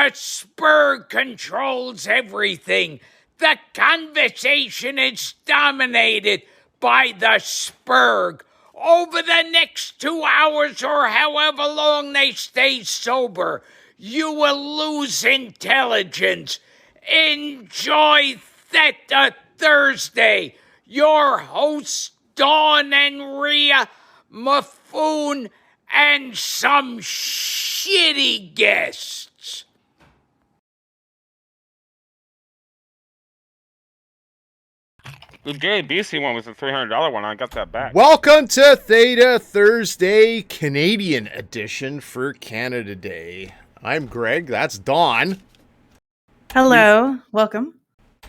The spur controls everything. The conversation is dominated by the spurg. Over the next 2 hours or however long they stay sober, you will lose intelligence. Enjoy Theta Thursday. Your hosts, Dawn and Rhea, Maffoon, and some shitty guests. The JBC one was the $300 one. I got that back. Welcome to Theta Thursday Canadian edition for Canada Day. I'm Greg. That's Dawn. Hello. Welcome.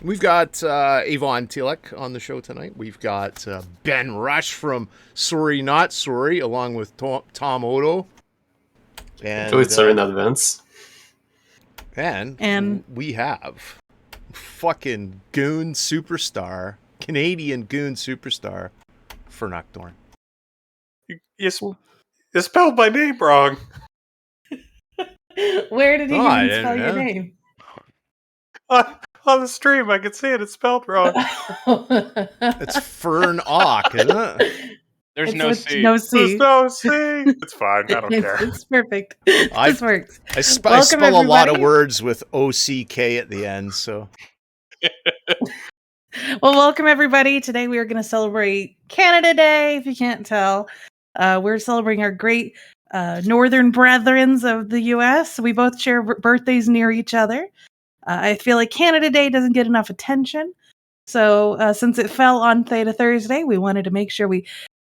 We've got Yvonne Tillich on the show tonight. We've got Ben Rush from Sorry Not Sorry, along with Tom Odo. And it's sorry in advance. And we have fucking goon superstar, Canadian goon superstar, Fernock Dorn. You spelled my name wrong. Where did he even spell your name? On the stream, I could see it. It's spelled wrong. It's Fernock, isn't it? There's no C. No C. There's no C. It's fine. I don't care. It's perfect. This works. I spell a lot of words with O-C-K at the end, so. Well, welcome everybody. Today we are going to celebrate Canada Day, if you can't tell. We're celebrating our great northern brethrens of the U.S. We both share birthdays near each other. I feel like Canada Day doesn't get enough attention. So since it fell on Theta Thursday, we wanted to make sure we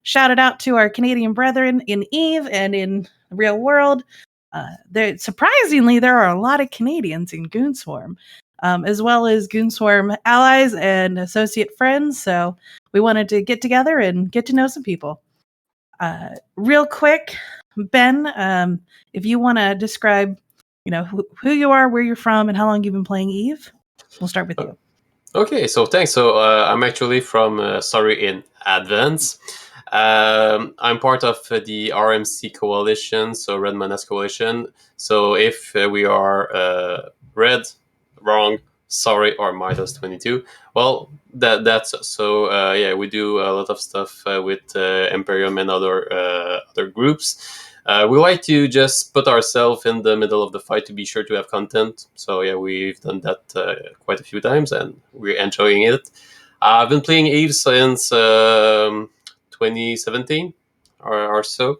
shouted out to our Canadian brethren in EVE and in the real world. Surprisingly, there are a lot of Canadians in Goonswarm, as well as Goonswarm allies and associate friends. So we wanted to get together and get to know some people. Real quick, Ben, if you want to describe, who you are, where you're from, and how long you've been playing EVE, we'll start with you. Okay, so thanks. So I'm actually from Sorry in Advance. I'm part of the RMC coalition, so Red Manas coalition. So if we are red, wrong, sorry, or minus 22, well, that's us. So yeah, we do a lot of stuff with Imperium and other groups. We like to just put ourselves in the middle of the fight to be sure to have content. So yeah, we've done that quite a few times, and we're enjoying it. I've been playing EVE since 2017 or so.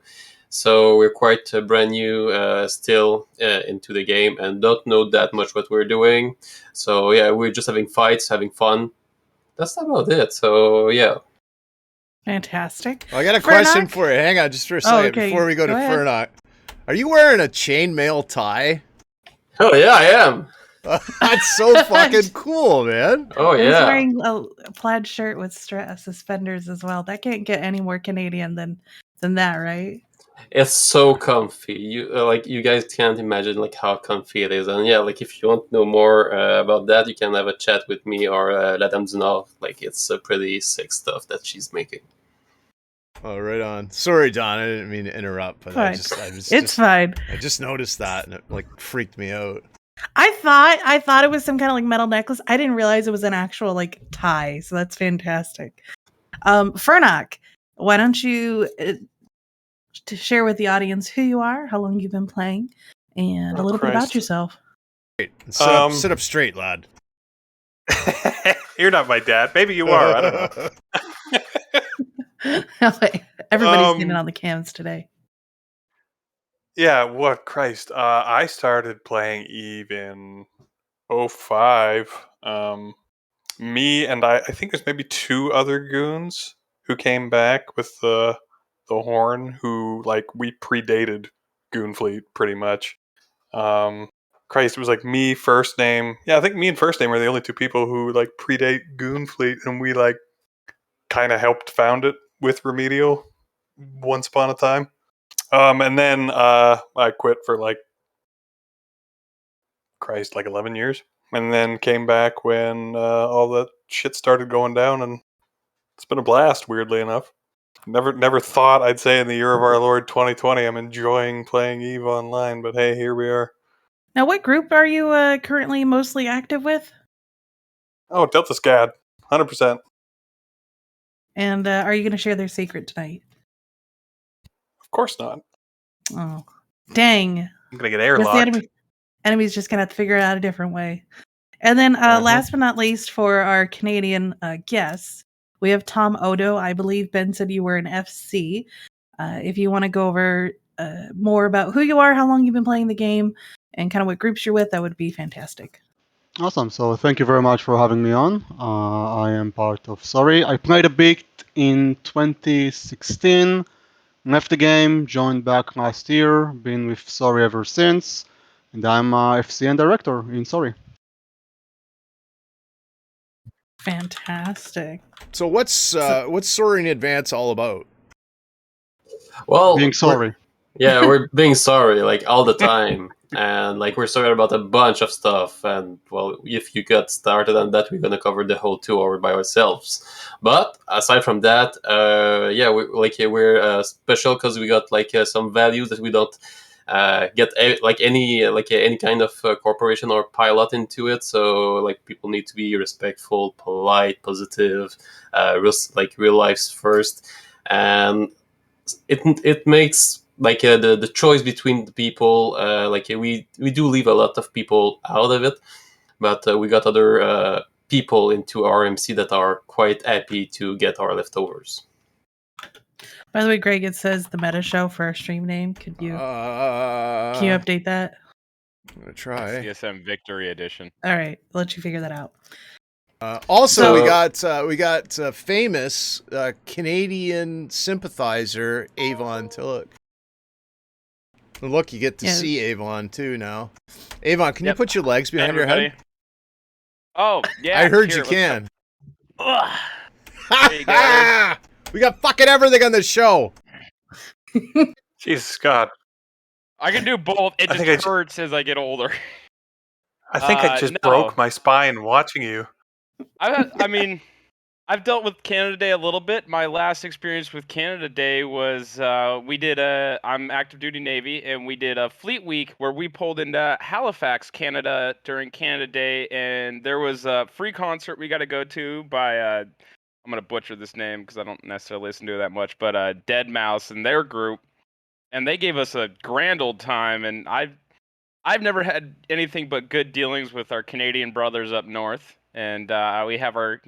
So we're quite brand new still into the game and don't know that much what we're doing. So yeah, we're just having fights, having fun. That's about it. So yeah. Fantastic. Well, I got a question for you. Hang on just for a second before we go to Fernock. Are you wearing a chainmail tie? Oh yeah, I am. That's so fucking cool, man. Oh yeah. He's wearing a plaid shirt with suspenders as well. That can't get any more Canadian than that, right? It's so comfy. You guys can't imagine how comfy it is. And yeah, if you want to know more about that, you can have a chat with me or Madame Dunov. It's pretty sick stuff that she's making. Oh, right on. Sorry, Don. I didn't mean to interrupt, but it's fine. I just noticed that and it freaked me out. I thought it was some kind of metal necklace. I didn't realize it was an actual tie. So that's fantastic. Fernock, why don't you to share with the audience who you are, how long you've been playing, and a little bit about yourself. Great. Sit up straight, lad. You're not my dad. Maybe you are. I don't know. Everybody's getting on the cams today. Yeah, what Christ. I started playing EVE in 2005. Me and I think there's maybe 2 other goons who came back with the horn, who we predated Goonfleet pretty much. Christ, it was me, First Name. Yeah, I think me and First Name are the only 2 people who predate Goonfleet, and we kind of helped found it with Remedial once upon a time. And then I quit for 11 years, and then came back when all that shit started going down, and it's been a blast, weirdly enough. Never thought I'd say in the year of our Lord 2020 I'm enjoying playing EVE online, but hey, here we are. Now, what group are you currently mostly active with? Oh, Delta Scad, 100%. And are you going to share their secret tonight? Of course not. Oh, dang. I'm gonna get Guess the airlocked. enemy's just going to have to figure it out a different way. And then last but not least, for our Canadian guests, we have Tom Odo. I believe Ben said you were an FC. If you want to go over more about who you are, how long you've been playing the game, and kind of what groups you're with, that would be fantastic. Awesome. So thank you very much for having me on. I am part of Sorry. I played a bit in 2016, left the game, joined back last year, been with Sorry ever since, and I'm FCN director in Sorry. Fantastic. So what's Soaring Advance all about? Well, Being sorry. we're being sorry like all the time, and like we're sorry about a bunch of stuff. And well, if you got started on that, we're gonna cover the whole 2 hour by ourselves. But aside from that, we're special because we got like some values that we don't get any kind of corporation or pilot into it. So like people need to be respectful, polite, positive, real lives first, and it makes like the choice between the people. We do leave a lot of people out of it, but we got other people into RMC that are quite happy to get our leftovers. By the way, Greg, it says the meta show for our stream name. Can you update that? I'm gonna try. CSM Victory Edition. All right, I'll let you figure that out. Also, So- we got famous Canadian sympathizer Avon Tillich. And look, you get to see Avon too now. Avon, can you put your legs behind your head? Oh, yeah. I heard here, you can. Ugh. There you go. We got fucking everything on this show. Jesus God. I can do both. It I think just hurts as I get older. I think I just broke my spine watching you. I've dealt with Canada Day a little bit. My last experience with Canada Day was I'm active duty Navy, and we did a Fleet Week where we pulled into Halifax, Canada during Canada Day, and there was a free concert we got to go to by I'm gonna butcher this name because I don't necessarily listen to it that much, but Dead Mouse and their group, and they gave us a grand old time, and I've never had anything but good dealings with our Canadian brothers up north, and we have our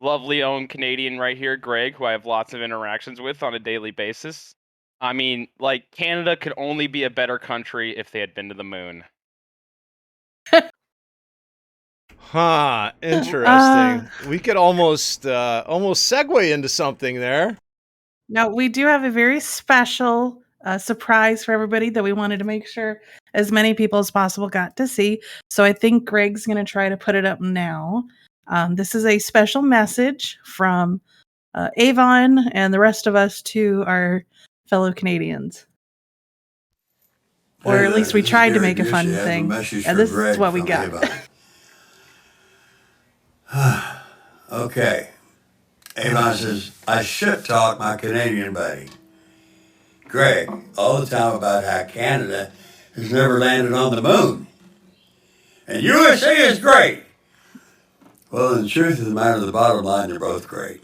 lovely own Canadian right here, Greg, who I have lots of interactions with on a daily basis. I mean, like, Canada could only be a better country if they had been to the moon. Huh, interesting. We could almost segue into something there. Now, we do have a very special surprise for everybody that we wanted to make sure as many people as possible got to see. So I think Greg's going to try to put it up now. This is a special message from Avon and the rest of us to our fellow Canadians. Or at least we tried to make a fun thing. And this is what we got. Okay. Avon says, I shit talk my Canadian buddy, Greg, all the time about how Canada has never landed on the moon. And USA is great. Well, the truth of the matter, the bottom line, they're both great.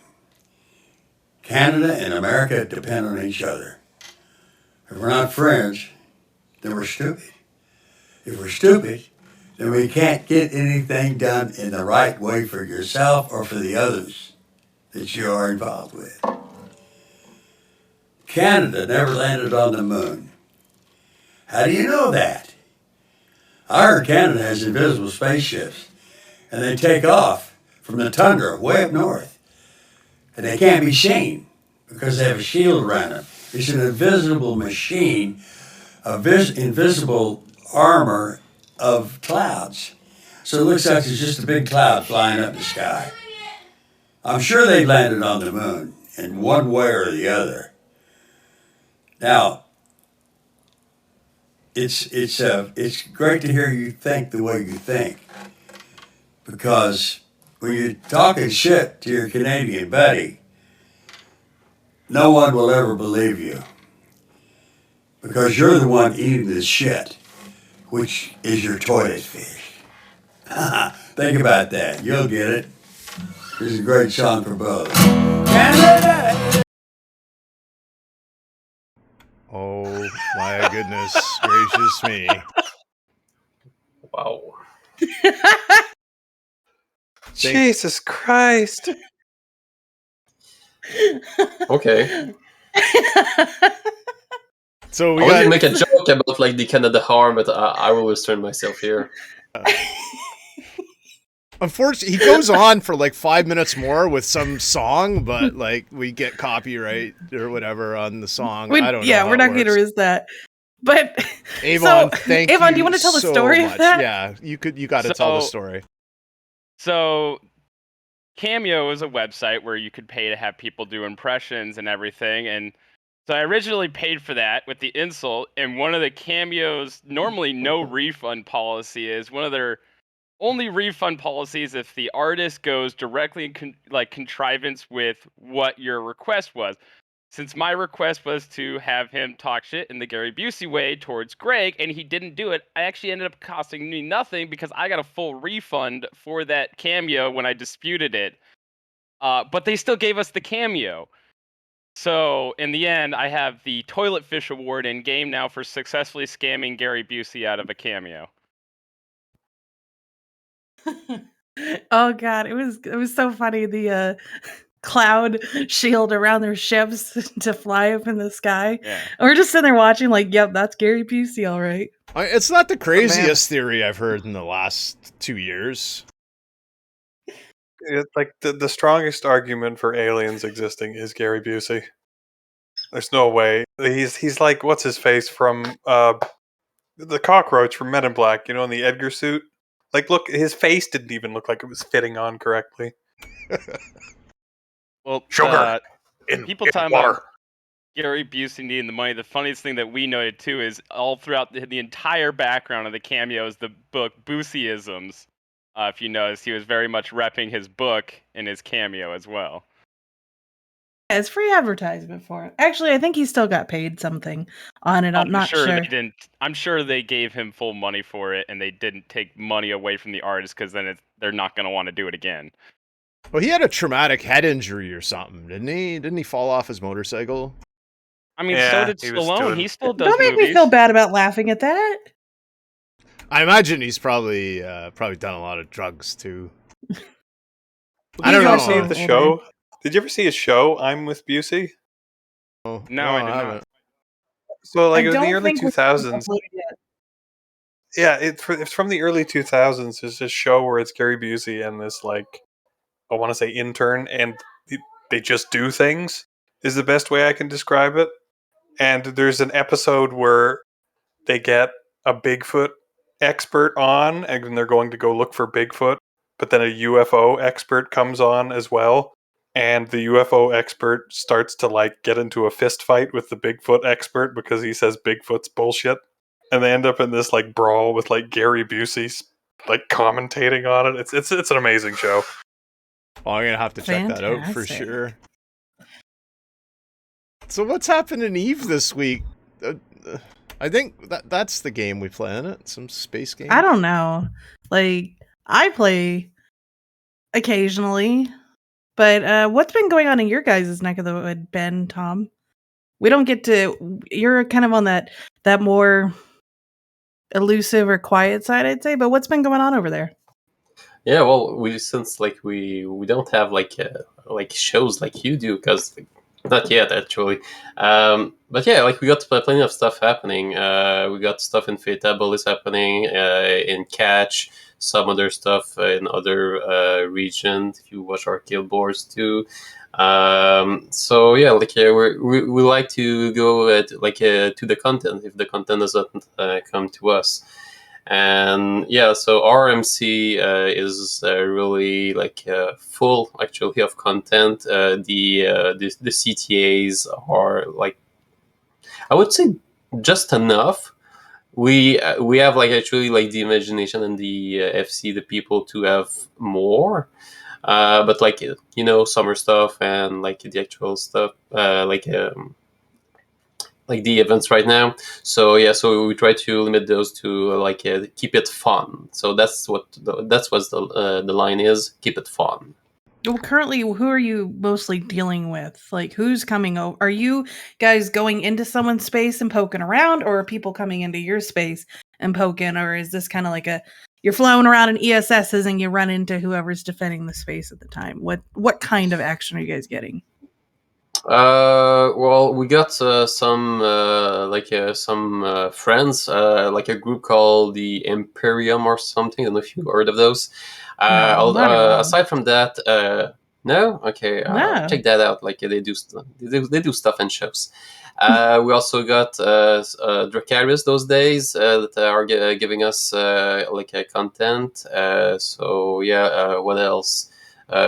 Canada and America depend on each other. If we're not friends, then we're stupid. If we're stupid, then we can't get anything done in the right way for yourself or for the others that you are involved with. Canada never landed on the moon. How do you know that? I heard Canada has invisible spaceships, and they take off from the tundra way up north, and they can't be seen because they have a shield around them. It's an invisible machine, invisible armor of clouds. So it looks like there's just a big cloud flying up the sky. I'm sure they landed on the moon in one way or the other. Now, it's great to hear you think the way you think, because when you're talking shit to your Canadian buddy, no one will ever believe you, because you're the one eating this shit. which is your toilet fish. Think about that. You'll get it. Here's a great song for both. Canada! Oh my goodness gracious me. Wow. Jesus Christ. Okay. So we I was got gonna make a joke about like the Canada harm, but I will restrain myself here. unfortunately he goes on for like 5 minutes more with some song, but like we get copyright or whatever on the song. I don't know. Yeah, how we're it not going to works. risk that. But Avon, so, thank Avon, you do you want to tell the so story much. of that? Yeah, you got to tell the story. So Cameo is a website where you could pay to have people do impressions and everything, and so I originally paid for that with the insult, and one of the Cameo's normally no refund policy is one of their only refund policies if the artist goes directly in contrivance with what your request was. Since my request was to have him talk shit in the Gary Busey way towards Greg, and he didn't do it, I actually ended up costing me nothing because I got a full refund for that cameo when I disputed it. But they still gave us the cameo. So in the end, I have the Toilet Fish Award in game now for successfully scamming Gary Busey out of a cameo. Oh god, it was so funny. The cloud shield around their ships to fly up in the sky. Yeah. And we're just sitting there watching, like, yep, that's Gary Busey, all right. It's not the craziest theory I've heard in the last 2 years. It's like the strongest argument for aliens existing is Gary Busey. There's no way. He's like, what's his face from the cockroach from Men in Black, in the Edgar suit. Like, look, his face didn't even look like it was fitting on correctly. Well, Sugar in people talking water. about Gary Busey needing the money. The funniest thing that we noted too is all throughout the entire background of the cameo is the book Buseyisms. If you notice, he was very much repping his book in his cameo as well. Yeah, it's free advertisement for it. Actually, I think he still got paid something on it. I'm not sure. They didn't. I'm sure they gave him full money for it, and they didn't take money away from the artist because then they're not going to want to do it again. Well, he had a traumatic head injury or something, didn't he? Didn't he fall off his motorcycle? I mean, Yeah, so did he was Stallone. doing- He still does Don't make movies. me feel bad about laughing at that. I imagine he's probably done a lot of drugs too. I Did don't you ever know. see the show? Did you ever see his show, I'm with Busey? Oh, No, I did not. So, like, I in the don't early think we've 2000s. uploaded yet. Yeah, it's from the early 2000s. There's this show where it's Gary Busey and this, like, I want to say intern, and they just do things, is the best way I can describe it. And there's an episode where they get a Bigfoot expert on, and they're going to go look for Bigfoot, but then a UFO expert comes on as well, and the UFO expert starts to, like, get into a fist fight with the Bigfoot expert because he says Bigfoot's bullshit. And they end up in this, like, brawl with, like, Gary Busey, like, commentating on it. It's an amazing show. Oh, I'm gonna have to check that out for Fantastic. sure. So what's happened in Eve this week? I think that's the game we play in it. Some space game. I don't know. Like, I play occasionally, but what's been going on in your guys' neck of the wood, Ben, Tom? We don't get to. You're kind of on that more elusive or quiet side, I'd say. But what's been going on over there? Yeah, well, since we don't have like shows like you do, because not yet actually. But yeah, like we got plenty of stuff happening. We got stuff in Theta is happening, in Catch, some other stuff in other regions. If you watch our kill boards too. So yeah, like we like to go to the content if the content doesn't come to us. And yeah, so RMC is really full actually of content. The CTAs are like, I would say, just enough. We have actually the imagination and the FC, the people, to have more. But summer stuff and the actual stuff, like the events right now. So yeah, so we try to limit those to keep it fun. So that's what the line is. Keep it fun. Well, currently, who are you mostly dealing with? Like, who's coming over? Are you guys going into someone's space and poking around, or are people coming into your space and poking? Or is this kind of like you're flowing around in ESSs and you run into whoever's defending the space at the time? What kind of action are you guys getting? Well, we got some friends, like a group called the Imperium or something. I don't know if you heard of those. No, not at all. Aside from that, no. Okay, No. check that out. Like they do stuff and shows. We also got Dracarys those days that are giving us content. So yeah, what else?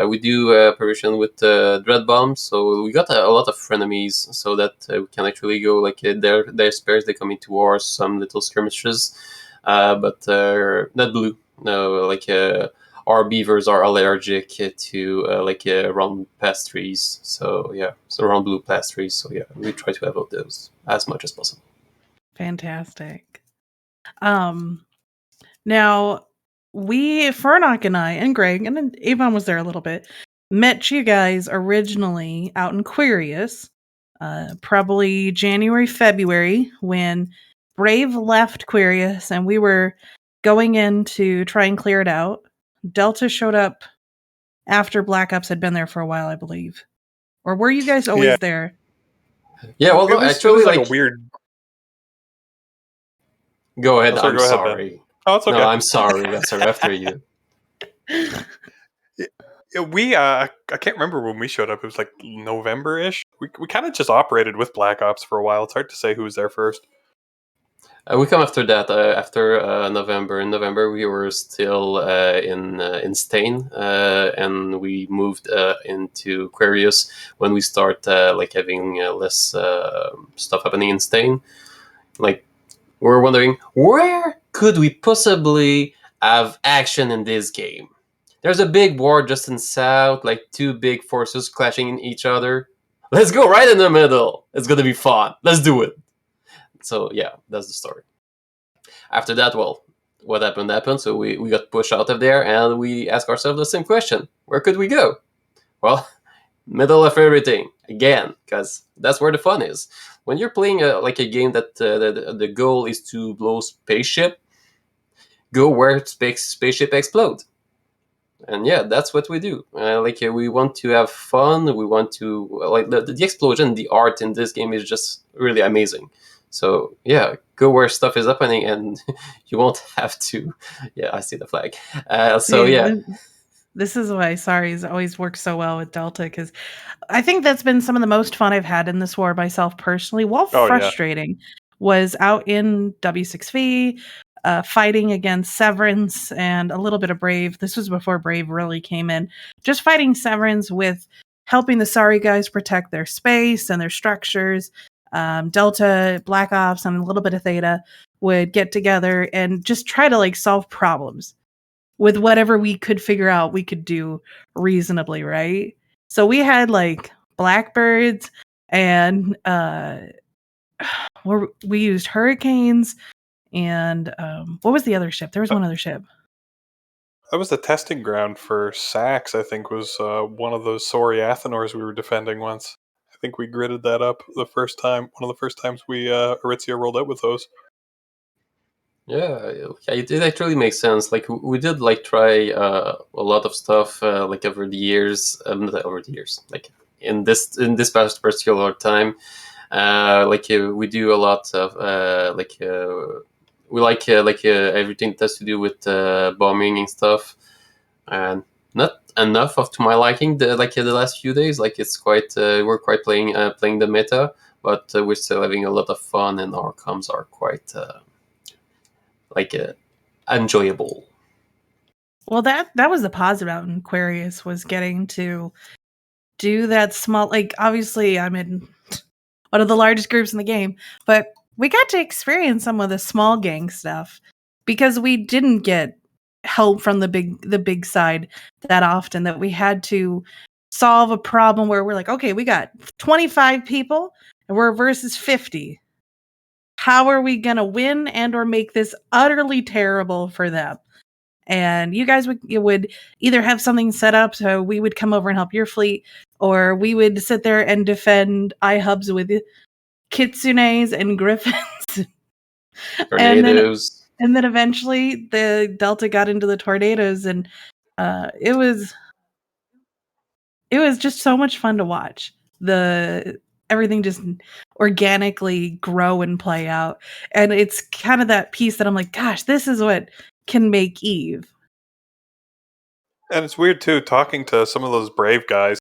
We do apparition with dread bombs, so we got a lot of frenemies, so that we can actually go their spares. They come into war, some little skirmishes, but not blue. No, our beavers are allergic to round pastries. So yeah, so round blue pastries. So yeah, we try to avoid those as much as possible. Fantastic. Now Furnock and I and Greg and then Avon was there a little bit, met you guys originally out in Quirius, probably January, February, when Brave left Quirius and we were going in to try and clear it out. Delta showed up after Black Ops had been there for a while, I believe. Or were you guys always there? Yeah, well, it was like a weird. Go ahead. I'm go ahead, sorry. Ben. Oh, it's okay. No, I'm sorry. I'm sorry. After you. We I can't remember when we showed up. It was like November-ish. We kind of just operated with Black Ops for a while. It's hard to say who was there first. We come after that. After November. In November, we were still in Stain, and we moved into Quirius when we start having less stuff happening in Stain. Like, we're wondering, where could we possibly have action in this game? There's a big war just in south, like two big forces clashing in each other. Let's go right in the middle. It's gonna be fun. Let's do it. So yeah, that's the story. After that, well, what happened. So we got pushed out of there, and we asked ourselves the same question: where could we go? Well, middle of everything again, because that's where the fun is. When you're playing a game that the goal is to blow spaceship, go where spaceship explode. And yeah, that's what we do. We want to have fun. We want to the explosion, the art in this game is just really amazing. So yeah, go where stuff is happening, and you won't have to. Yeah, I see the flag. So yeah. This is why Saris always works so well with Delta, because I think that's been some of the most fun I've had in this war myself personally, while frustrating, was out in W6V, fighting against Severance and a little bit of Brave. This was before Brave really came in. Just fighting Severance with helping the Sari guys protect their space and their structures. Delta, Black Ops, and a little bit of Theta would get together and just try to solve problems with whatever we could figure out we could do reasonably, right? So we had blackbirds and we used hurricanes and what was the other ship? There was one other ship. That was the testing ground for Sax, I think, was one of those Sori Athenors we were defending once. I think we gridded that up the first time. One of the first times we Aritzia rolled out with those. Yeah, it actually makes sense. We did try a lot of stuff over the years. Not over the years, in this past particular time. We do a lot of we everything that has to do with bombing and stuff, and not enough to my liking. The last few days, it's quite we're quite playing the meta, but we're still having a lot of fun, and our comms are quite enjoyable. Well, that was the positive out in Aquarius, was getting to do that small. Obviously, I'm in one of the largest groups in the game, but we got to experience some of the small gang stuff because we didn't get help from the big side that often, that we had to solve a problem where we're like, okay, we got 25 people and we're versus 50. how are we going to win and or make this utterly terrible for them? And you guys would either have something set up so we would come over and help your fleet, or we would sit there and defend iHubs with kitsunes and griffins. Tornadoes. And then eventually the Delta got into the tornadoes, and it was just so much fun to watch. Everything just organically grow and play out. And it's kind of that piece that I'm like, gosh, this is what can make Eve. And it's weird too, talking to some of those brave guys.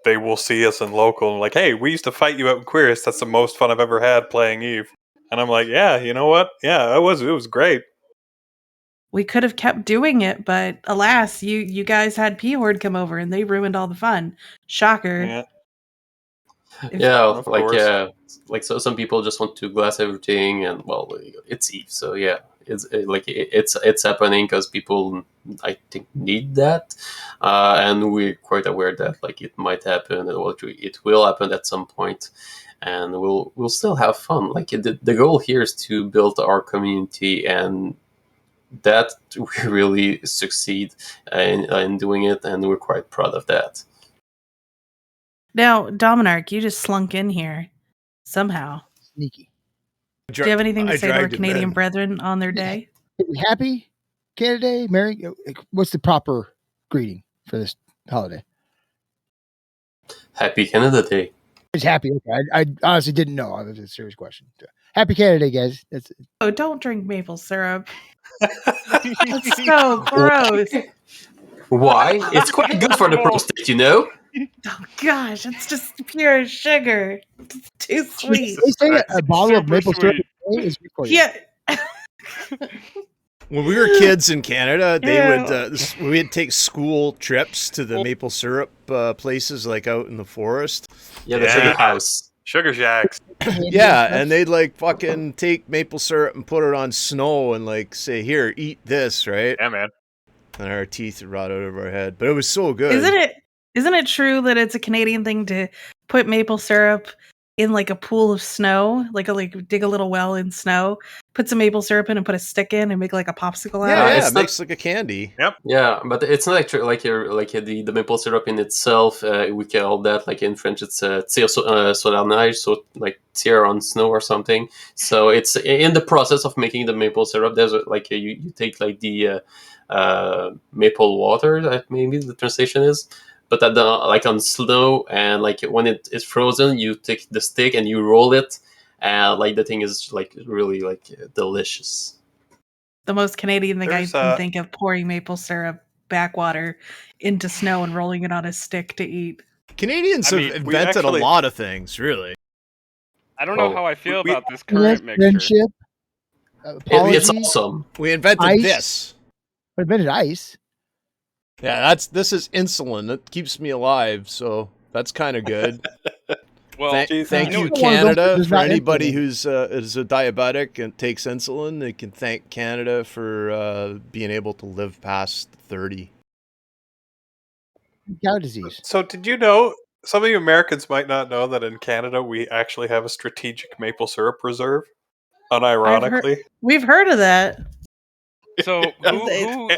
They will see us in local and like, hey, we used to fight you out in Queerus. That's the most fun I've ever had playing Eve. And I'm like, yeah, you know what? Yeah, it was great. We could have kept doing it, but alas, you guys had P-Horde come over and they ruined all the fun. Shocker. Yeah. Yeah, Of course. so some people just want to glass everything, and well, it's Eve, so yeah, it's happening because people, I think, need that, and we're quite aware that like it might happen, and it will happen at some point, and we'll still have fun. Like the goal here is to build our community, and that we really succeed in doing it, and we're quite proud of that. Now, Dominark, you just slunk in here somehow. Sneaky. Do you have anything to say to our dragged him Canadian in. brethren on their day? Happy Canada Day, Merry. What's the proper greeting for this holiday? Happy Canada Day. It's happy. Okay. I honestly didn't know. It was a serious question. Happy Canada Day, guys. Oh, don't drink maple syrup. That's so gross. Why? It's quite good for the prostate, you know? Oh gosh, it's just pure sugar. It's too sweet. They say a bottle of Super maple syrup sweet. a day is good for you. Yeah. When we were kids in Canada, we'd take school trips to the maple syrup places, like out in the forest. Yeah, the sugar house. Sugar Shacks. Yeah, and they'd like fucking take maple syrup and put it on snow and like say, "Here, eat this," right? Yeah, man. And our teeth would rot out of our head, but it was so good. Isn't it true that it's a Canadian thing to put maple syrup in like a pool of snow, like dig a little well in snow, put some maple syrup in and put a stick in and make like a popsicle out of it? Yeah, it makes like a candy. Yep. Yeah, but it's not actually the maple syrup in itself. We call that, like in French, it's tir sur la neige, so like tear on snow or something. So it's in the process of making the maple syrup. There's you take like the maple water, that maybe the translation is. But on snow, and like when it is frozen, you take the stick and you roll it, and like the thing is like really like delicious. The most Canadian thing I There's, can think of, pouring maple syrup backwater into snow and rolling it on a stick to eat. Canadians have invented a lot of things, really. I don't know how I feel about this current mixture. Friendship. It's awesome. We invented Ice. this. We invented ice. Yeah, this is insulin. It keeps me alive, so that's kind of good. Well, thank you, Canada, for anybody who's is a diabetic and takes insulin. They can thank Canada for being able to live past 30. Cow disease. So did you know, some of you Americans might not know that in Canada we actually have a strategic maple syrup reserve, unironically. We've heard of that. So who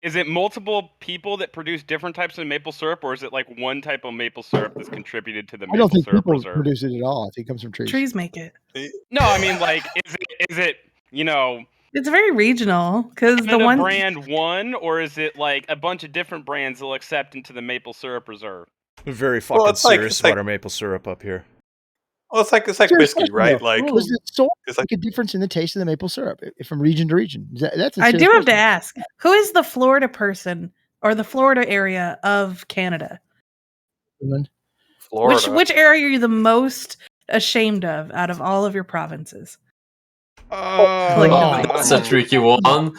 is it? Multiple people that produce different types of maple syrup, or is it like one type of maple syrup that's contributed to the I maple don't think syrup people reserve? produce it at all. I think it comes from trees. Trees make it. No, I mean, like, is it It's very regional because the one brand one, or is it like a bunch of different brands they'll accept into the maple syrup reserve? We're very fucking serious about our maple syrup up here. Well, it's like whiskey, right? Like, does the soil make a difference in the taste of the maple syrup from region to region? That's I do have to ask, who is the Florida person or the Florida area of Canada? Florida. Which area are you the most ashamed of out of all of your provinces? That's a tricky one.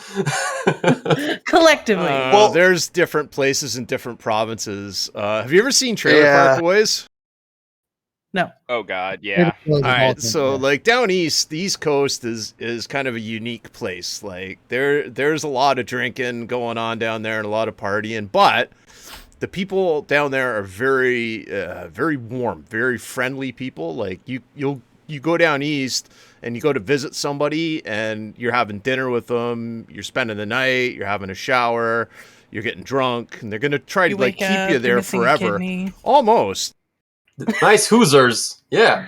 Collectively. Well, there's different places in different provinces. Have you ever seen Trailer Park Boys? No. Oh God, yeah. All right, so like down east, the East Coast is kind of a unique place. Like there's a lot of drinking going on down there and a lot of partying, but the people down there are very very warm, very friendly people. Like you'll you go down east and you go to visit somebody and you're having dinner with them, you're spending the night, you're having a shower, you're getting drunk, and they're gonna try to like wake keep up, you you're there missing a forever. kidney. Almost. Nice Hoosers. Yeah.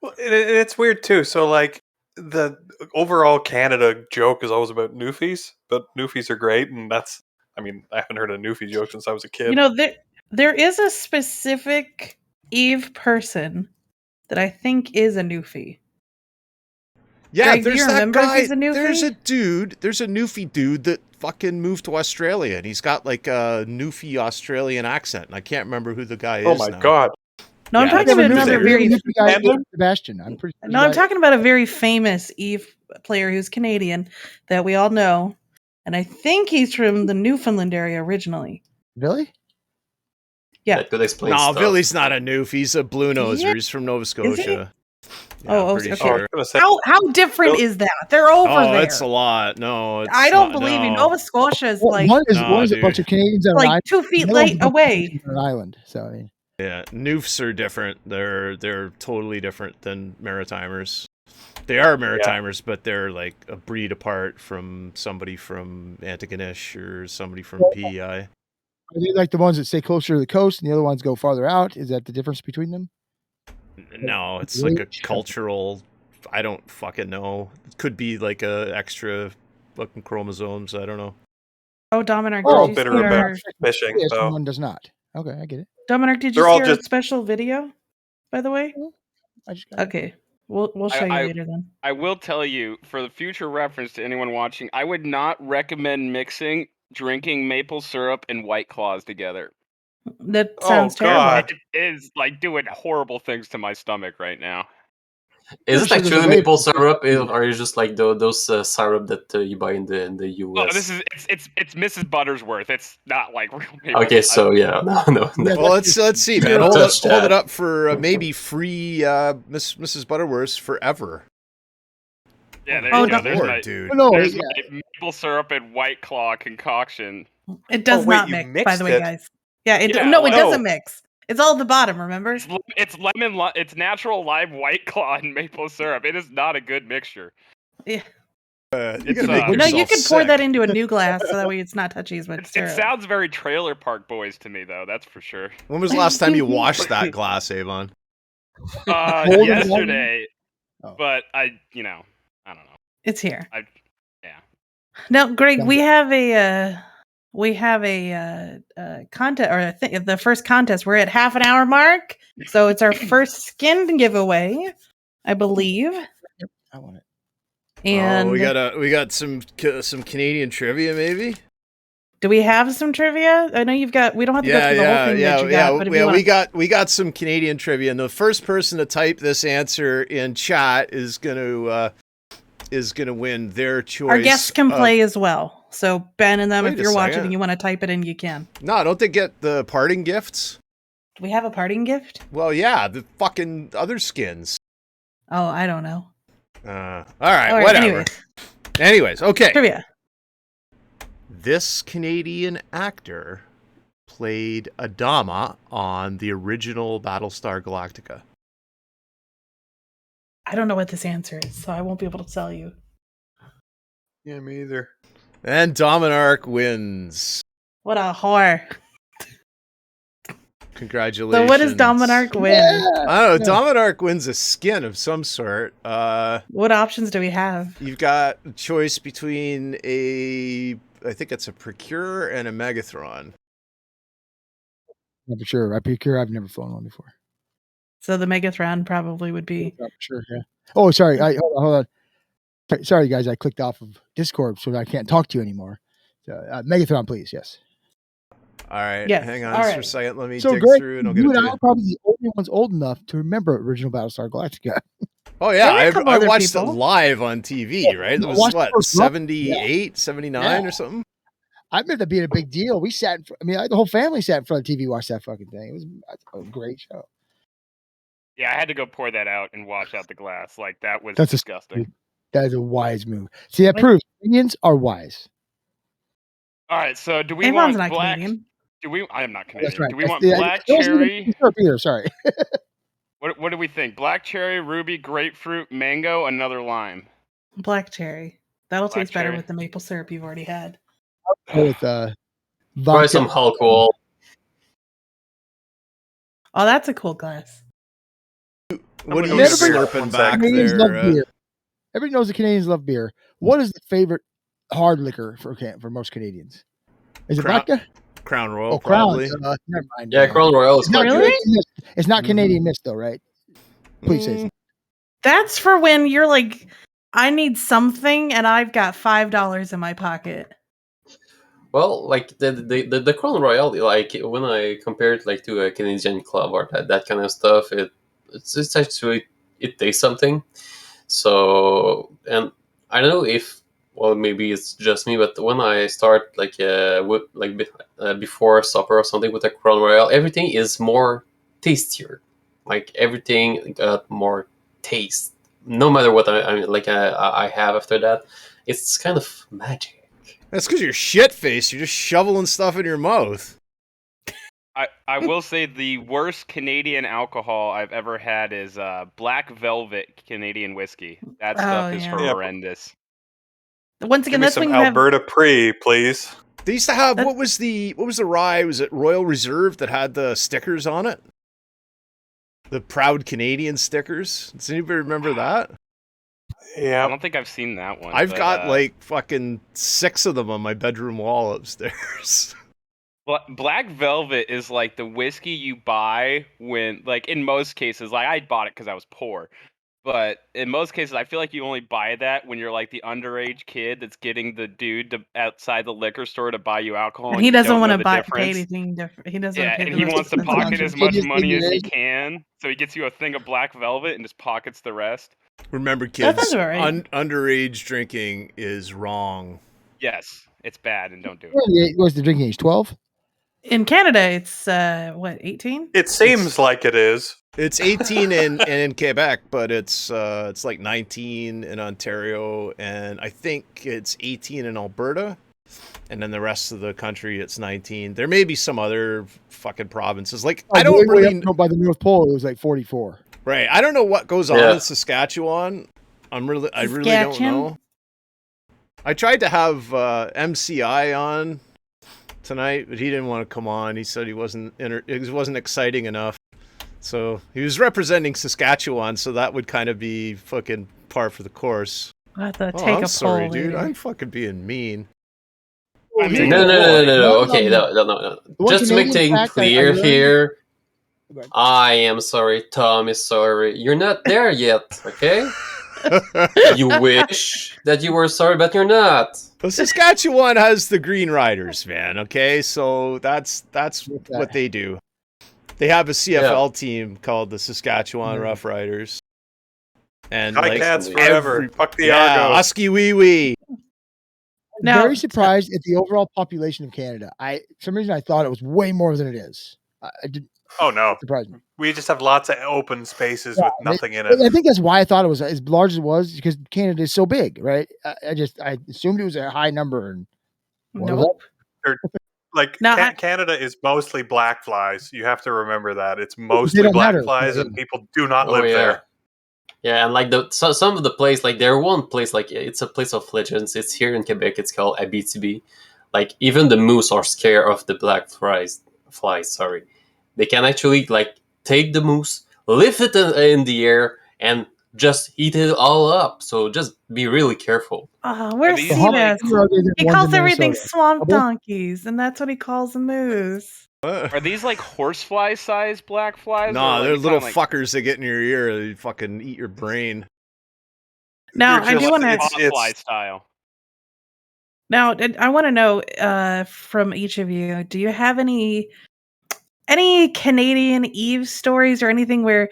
Well, it's weird too. So like the overall Canada joke is always about Newfies, but Newfies are great, and that's. I mean, I haven't heard a Newfie joke since I was a kid. You know, there is a specific Eve person that I think is a Newfie. Yeah, Greg, do there's you that remember if guy. he's a Newfie? There's a Newfie dude that fucking moved to Australia, and he's got like a Newfie Australian accent, and I can't remember who the guy is. Oh my god! No, I'm Yeah, talking that's about amazing. another very. Really guy, Random? Sebastian. I'm pretty. No, I'm talking about a very famous Eve player who's Canadian that we all know, and I think he's from the Newfoundland area originally. Really? Yeah. That could explain No, stuff. Billy's not a Noof. He's a blue noser. Yeah. He's from Nova he? Scotia. Yeah, Oh, I'm pretty okay. Oh, I sure. was gonna say, How different Bill- is that? They're over Oh, there. it's a lot. No, it's I don't not- believe you. no. Nova Scotia is like one is Nah, a bunch dude. of Canadians on an like island. 2 feet The other one's late a bunch of away. Canadians on an island. So I mean, Yeah, Noofs are different. They're totally different than Maritimers. They are Maritimers, but they're like a breed apart from somebody from Antigonish or somebody from PEI. are they like the ones that stay closer to the coast and the other ones go farther out? Is that the difference between them? No, it's like a cultural. I don't fucking know. It could be like a extra fucking chromosomes. I don't know. Oh, Dominic, They're all did you bitter see about our, fishing. Yes, So one does not. Okay, I get it. Dominic, did you They're see all our just- special video, by the way? I just got it. Okay. We'll show you later then. I will tell you, for the future reference to anyone watching, I would not recommend mixing drinking maple syrup and White Claws together. That Oh, sounds terrible. God. It is like doing horrible things to my stomach right now. Is it Sure, there's a actually way- maple syrup, or is it just like those syrup that you buy in the US? Oh, this is it's Mrs. Buttersworth. It's not like real maple. Okay, so yeah, no. Yeah, Well, let's see, man. Don't touch Hold that. it up for maybe free Mrs. Butterworth forever. Yeah, there Oh, you go. no. There's Lord, my, dude. No, there's yeah. my maple syrup and White Claw concoction. It does Oh, wait, not you mix, by mixed the way, it? guys. Yeah, it Yeah, no, it like- doesn't mix. It's all at the bottom, remember? It's lemon. It's natural lime White Claw and maple syrup. It is not a good mixture. Yeah. You're It's, gonna make uh, No, yourself you can pour sick. that into a new glass so that way it's not touchy as much It syrup. sounds very Trailer Park Boys to me, though. That's for sure. When was the last time you washed that glass, Avon? Golden Yesterday, Oh. but I don't know. It's here. Yeah. Now, Greg, Thumbs we have a contest, or the first contest. We're at half an hour mark, so it's our first skin giveaway, I believe. I want it. And we got some Canadian trivia, maybe. do we have some trivia? I know you've got. We don't have to go through the whole thing that you got, but if you want, we got some Canadian trivia, and the first person to type this answer in chat is gonna win their choice. our guests can play as well. So Ben and them, Wait if a you're watching second. and you want to type it in, you can. No, don't they get the parting gifts? Do we have a parting gift? Well, yeah, the fucking other skins. Oh, I don't know. All right, All right, whatever. Anyways, okay. Trivia. This Canadian actor played Adama on the original Battlestar Galactica. I don't know what this answer is, so I won't be able to tell you. Yeah, me either. And Dominark wins. What a whore. Congratulations. So what does Dominark win? I don't know. Dominark wins a skin of some sort. What options do we have? You've got a choice between I think it's a Procurer and a Megathron. Yeah, for sure. I Procure. I've never flown one before. So the Megathron probably would be. Yeah, for sure. Yeah. Oh, sorry. Hold on. Sorry, guys. I clicked off of Discord, so I can't talk to you anymore. Megathron, please. Yes. All right. Yes, Hang on all just for a right. second. Let me So, dig Greg, through and I'll you get it and to I you. are probably the only ones old enough to remember original Battlestar Galactica. Oh, yeah. There were a couple I other watched people. it live on TV, right? It I was watched it what, first up. 78, 79 Yeah. or something? I remember that being a big deal. We sat. The whole family sat in front of the TV, watched that fucking thing. It was a great show. Yeah, I had to go pour that out and wash out the glass. Like that was That's disgusting. That is a wise move. See, that Wait. proves Canadians are wise. All right, so do we Avon's want not black? Canadian. I am not Canadian. That's right. Do we That's want the- black it wasn't even cherry? syrup either, sorry. What do we think? Black cherry, ruby, grapefruit, mango, another lime. Black cherry. That'll Black taste better cherry. with the maple syrup you've already had. Go with Try vodka. some alcohol. Oh, that's a cool glass. What are gonna you go get a beer. slurping One back sec. Canadians love there? beer. Everybody knows the Canadians love beer. What is the favorite hard liquor for most Canadians? Is it Crown- vodka? Crown Royal, Oh, Crown. probably. Never mind. Yeah, Crown Royal is It's not quite Really? good. Canadian Mist. It's not Mhm. Canadian Mist, though, right? Please say so. That's for when you're like, I need something and I've got $5 in my pocket. Well, like the Crown Royal, like when I compare it like to a Canadian club or that kind of stuff, it's actually it tastes something. So, and I don't know if, well, maybe it's just me, but when I start like before supper or something with a Crown Royal, everything is more tastier. Like everything got more taste. No matter what I have after that, it's kind of magic. That's because you're shit faced. You're just shoveling stuff in your mouth. I will say the worst Canadian alcohol I've ever had is Black Velvet Canadian whiskey. That stuff is yeah. Yeah. horrendous. Once Give again, me that's some when you have. Alberta Pre, please. They used to have That- what was the rye? Was it Royal Reserve that had the stickers on it? The proud Canadian stickers. Does anybody remember that? I Yeah. don't think I've seen that one. I've but, got like fucking 6 of them on my bedroom wall upstairs. Black Velvet is like the whiskey you buy when, like, in most cases, like I bought it because I was poor. But in most cases, I feel like you only buy that when you're like the underage kid that's getting the dude outside the liquor store to buy you alcohol, And and he you doesn't don't want know to the pay difference. anything different. He doesn't want Yeah, to pay and the he rest wants of to the pocket transaction. as much Shittiest money thing as it he is. can, so he gets you a thing of Black Velvet and just pockets the rest. Remember, That kids, sounds about right. underage drinking is wrong. Yes, it's bad, and don't do it. What's the drinking age? 12? In Canada, it's what, 18? It seems like it is. It's 18 in Quebec, but it's like 19 in Ontario, and I think it's 18 in Alberta, and then the rest of the country it's 19. There may be some other fucking provinces. Like I don't way really up by the North Pole, it was like 44. right. I don't know what goes on Yeah. in Saskatchewan. I really don't Saskatchewan? know. I tried to have MCI on tonight, but he didn't want to come on. He said it wasn't exciting enough. So he was representing Saskatchewan, so that would kind of be fucking par for the course. I'll have to Oh, take I'm a sorry, poll dude. later. I'm fucking being mean. I mean, No. One, Okay, no. one Just to make Canadian things fact I clear learned- here, Right. I am sorry. Tom is sorry. You're not there yet. Okay. You wish that you were sorry, but you're not. Well, Saskatchewan has the Green Riders, man. Okay, so that's With what that. they do. They have a CFL team called the Saskatchewan Yeah. Roughriders, and High like cats forever. every- Fuck the yeah, Argos. Husky wee wee. I'm Now- very surprised at the overall population of Canada. For some reason I thought it was way more than it is. I did Oh no, surprise me. we just have lots of open spaces Yeah, with nothing in I it. think that's why I thought it was as large as it was, because Canada is so big, right? I assumed it was a high number, and what was Nope. Like Now, I- Canada is mostly black flies. You have to remember that it's mostly don't black matter. flies, Yeah, and people do not Oh, live yeah. there. Yeah, and like some of the place, like there one place, like it's a place of legends. It's here in Quebec. It's called Abitibi. Like even the moose are scared of the black flies. Sorry, they can actually like take the moose, lift it in the air, and just eat it all up. So just be really careful. Where's these How Seabass? many are there than He ones calls in everything Minnesota? swamp Double? donkeys, and that's what he calls a moose. Are these like horsefly sized black flies? Nah, or, they're like, little kinda like fuckers that get in your ear. They fucking eat your brain. Now, They're I do just- want to. it's- Sawfly style. Now, I want to know from each of you. Do you have any Canadian Eve stories or anything where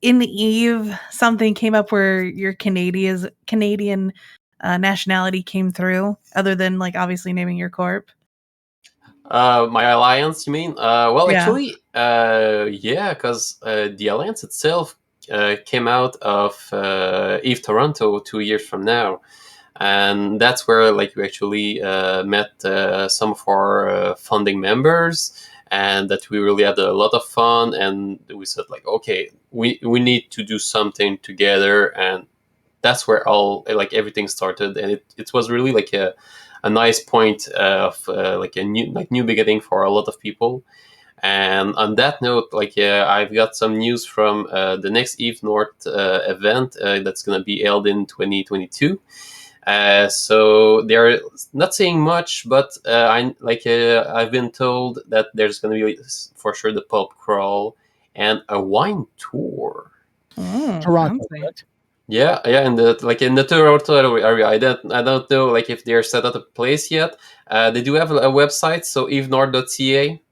in the Eve something came up where your Canadian nationality came through, other than like obviously naming your corp? My alliance, you mean? Well, Yeah. actually, yeah, because the alliance itself came out of Eve Toronto 2 years from now, and that's where like we actually met some of our founding members, and that we really had a lot of fun. And we said like, okay, we need to do something together, and that's where all like everything started. And it was really like a nice point of like a new beginning for a lot of people. And on that note, like I've got some news from the next Eve North event that's going to be held in 2022. So they're not saying much, but I've been told that there's going to be for sure the pub crawl and a wine tour. Toronto, fancy. correct? Yeah, in the Toronto area. I don't know like if they're set up a place yet. They do have a website, so evenord.ca,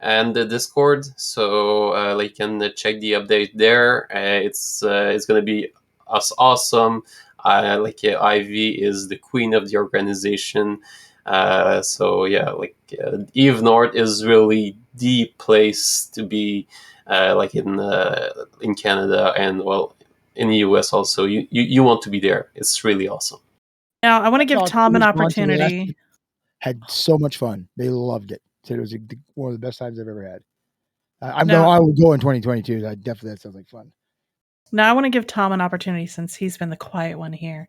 and the Discord, so you can check the update there. It's gonna be awesome. Ivy is the queen of the organization, so yeah, Eve North is really the place to be, in Canada, and well, in the US also. You want to be there. It's really awesome. Now, I want to give Talked Tom to an who's gone to the last opportunity. one. Had so much fun. They loved it. Said it was one of the best times I've ever had. I will go in 2022. That sounds like fun. Now, I want to give Tom an opportunity since he's been the quiet one here,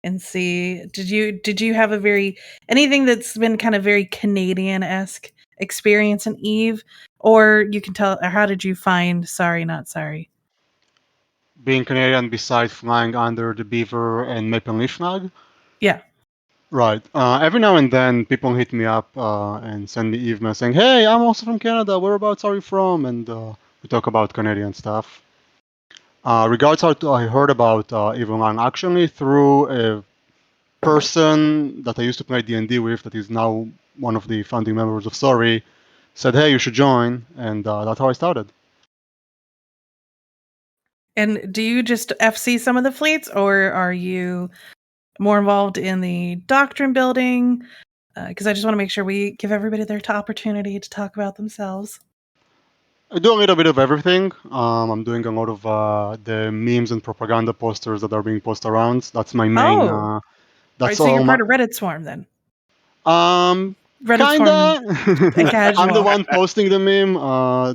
and see did you have anything that's been kind of very Canadian-esque experience in Eve, or you can tell, or how did you find Sorry Not Sorry? Being Canadian, besides flying under the Beaver and Maple Leaf flag? Yeah. Right. Every now and then, people hit me up and send me emails saying, "Hey, I'm also from Canada. Whereabouts are you from?" And we talk about Canadian stuff. Regards how I heard about Evelyn, actually through a person that I used to play D&D with, that is now one of the founding members of Sorry, said, "Hey, you should join," and that's how I started. And do you just FC some of the fleets, or are you more involved in the doctrine building? Because I just want to make sure we give everybody their opportunity to talk about themselves. I do a little bit of everything. I'm doing a lot of the memes and propaganda posters that are being posted around. That's my main. Oh, all right. That's So you're all my. part of Reddit Swarm then. Um, Reddit Swarm kinda. I'm the casual. one posting the meme.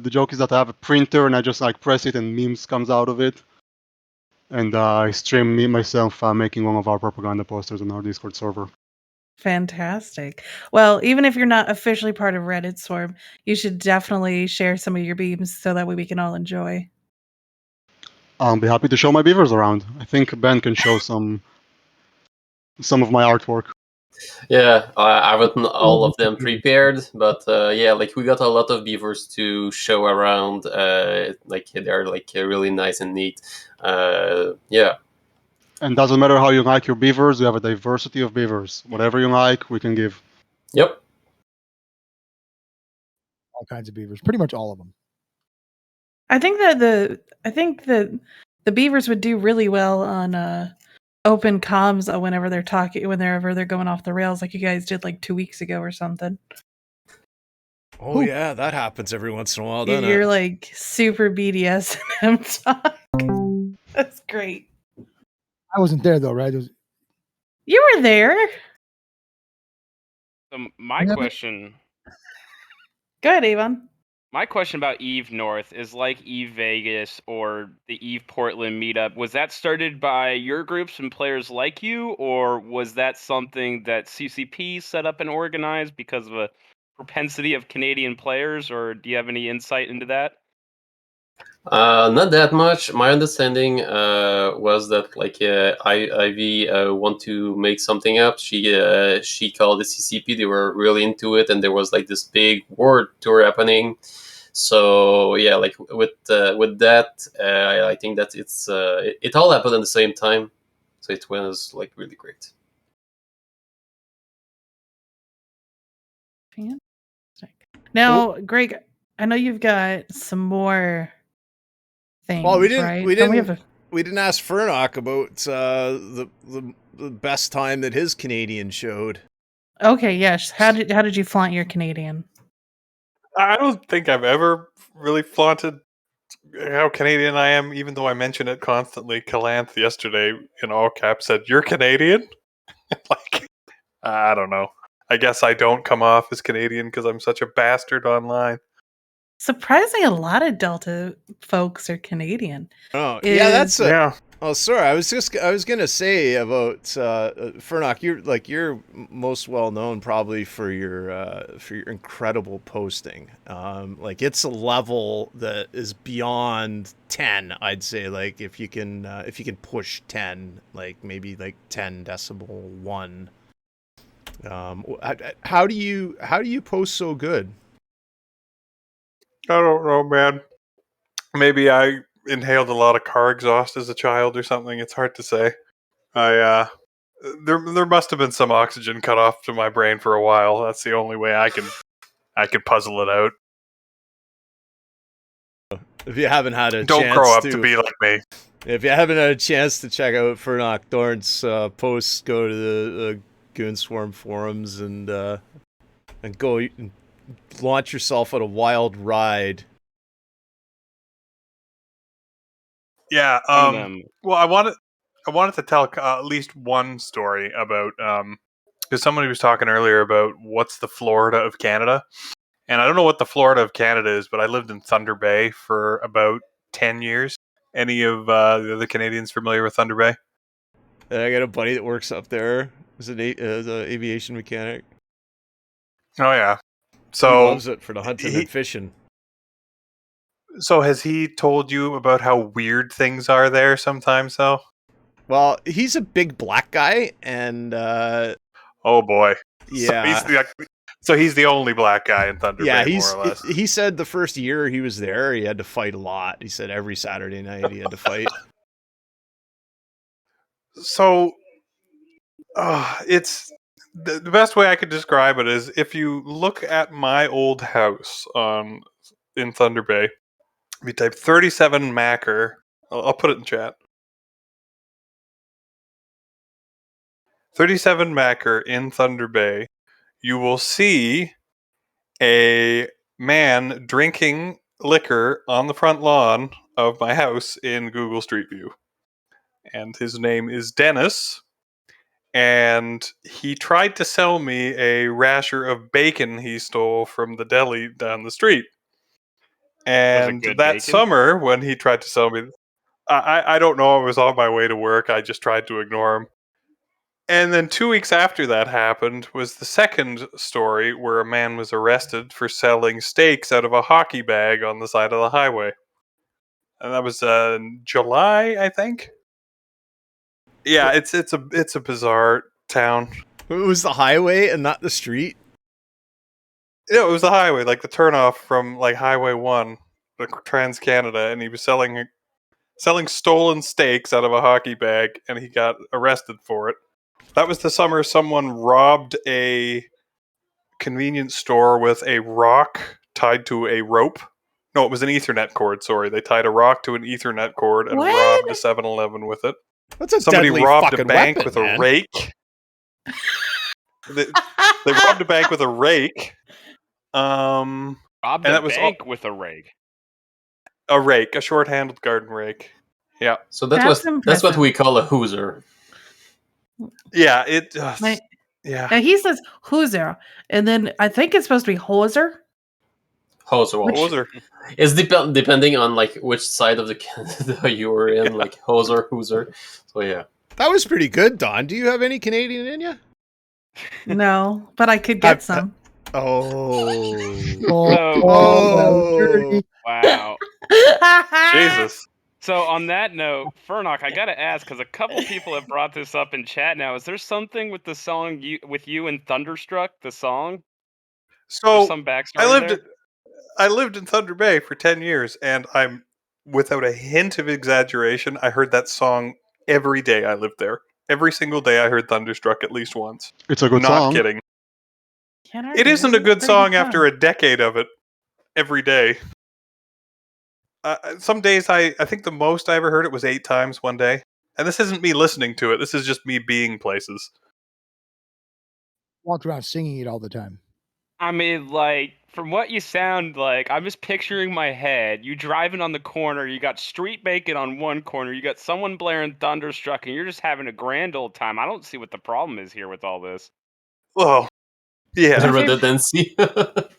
The joke is that I have a printer and I just like press it and memes comes out of it. And I stream me myself making one of our propaganda posters on our Discord server. Fantastic. Well, even if you're not officially part of Reddit Swarm, you should definitely share some of your beams so that way we can all enjoy. I'll be happy to show my beavers around. I think Ben can show some of my artwork. Yeah, I haven't all of them prepared, but yeah, like we got a lot of beavers to show around. They're really nice and neat. Yeah. And doesn't matter how you like your beavers, we have a diversity of beavers. Whatever you like, we can give. Yep. All kinds of beavers. Pretty much all of them. I think that the beavers would do really well on open comms whenever they're going off the rails, like you guys did like 2 weeks ago or something. Oh yeah, that happens every once in a while, doesn't You're it? like super BDSM talk. That's great. I wasn't there though, right? You were there. My Yeah. question Go ahead, Avon. My question about Eve North is like Eve Vegas or the Eve Portland meetup. Was that started by your groups and players like you, or was that something that CCP set up and organized because of a propensity of Canadian players, or do you have any insight into that? Not that much. My understanding was that Ivy want to make something up. She called the CCP. They were really into it, and there was like this big world tour happening. So yeah, like with that, I think that it all happened at the same time. So it was like really great. Fantastic. Now, Greg, I know you've got some more things, Well, right? we Don't didn't ask Furnock about the best time that his Canadian showed. Okay, yes. How did you flaunt your Canadian? I don't think I've ever really flaunted how Canadian I am, even though I mention it constantly. Kalanth yesterday in all caps said, "You're Canadian?" Like, I don't know. I guess I don't come off as Canadian because I'm such a bastard online. surprisingly, a lot of Delta folks are Canadian. Oh, yeah, that's Yeah. Oh, sorry. I was gonna say about Furnock. You're most well known probably for your incredible posting. Like it's a level that is beyond 10. I'd say like if you can push 10, like maybe like 10 decibel 1. How do you post so good? I don't know, man. Maybe I inhaled a lot of car exhaust as a child or something. It's hard to say. There must have been some oxygen cut off to my brain for a while. That's the only way I can puzzle it out. If you haven't had a Don't chance grow up to be like me. If you haven't had a chance to check out Furnock Thorne's posts, go to the Goonswarm forums and go and launch yourself on a wild ride. Yeah. Them. Well, I wanted to tell at least one story about because somebody was talking earlier about what's the Florida of Canada, and I don't know what the Florida of Canada is, but I lived in Thunder Bay for about 10 years. Any of the other Canadians familiar with Thunder Bay? I got a buddy that works up there as an aviation mechanic. Oh yeah. He So loves it for the hunting and fishing. So has he told you about how weird things are there sometimes, though? Well, he's a big black guy, and oh boy, yeah. So he's the only black guy in Thunder Bay, more or less. He said the first year he was there, he had to fight a lot. He said every Saturday night he had to fight. So, it's the best way I could describe it is if you look at my old house in Thunder Bay, if you type 37 Macker, I'll put it in chat. 37 Macker in Thunder Bay, you will see a man drinking liquor on the front lawn of my house in Google Street View. And his name is Dennis. And he tried to sell me a rasher of bacon he stole from the deli down the street. And that bacon? Summer, when he tried to sell me, I don't know, I was on my way to work. I just tried to ignore him. And then 2 weeks after that happened was the second story where a man was arrested for selling steaks out of a hockey bag on the side of the highway. And that was in July, I think. Yeah, it's a bizarre town. It was the highway and not the street? Yeah, it was the highway, like the turnoff from like Highway 1, like Trans Canada, and he was selling stolen steaks out of a hockey bag, and he got arrested for it. That was the summer someone robbed a convenience store with a rock tied to a rope. No, it was an Ethernet cord, sorry. They tied a rock to an Ethernet cord and robbed a 7-Eleven with it. That's a Somebody deadly robbed fucking a bank weapon, with man. a rake. They robbed a bank with a rake. Robbed a bank with a rake. A rake, a short-handled garden rake. Yeah. So that's what we call a hooser. Yeah, it. Yeah. Now he says hooser, and then I think it's supposed to be hoser. Hoser. It's depending on like which side of the Canada you were in, like hoser, hooser. So yeah. That was pretty good, Don. Do you have any Canadian in you? No, but I could get some. Wow. Jesus. So on that note, Furnock, I gotta ask, because a couple people have brought this up in chat now. Is there something with the song with you and Thunderstruck, the song? So some backstory I lived in Thunder Bay for 10 years, and I'm, without a hint of exaggeration, I heard that song every day I lived there. Every single day I heard Thunderstruck at least once. It's a good song. Not kidding. It isn't a good song after a decade of it every day. Some days I think the most I ever heard it was 8 times one day. And this isn't me listening to it. This is just me being places. Walked around singing it all the time. I mean, like, from what you sound like, I'm just picturing my head. You driving on the corner, you got street bacon on one corner, you got someone blaring Thunderstruck, and you're just having a grand old time. I don't see what the problem is here with all this. Well, Yeah. My favorite- redundancy.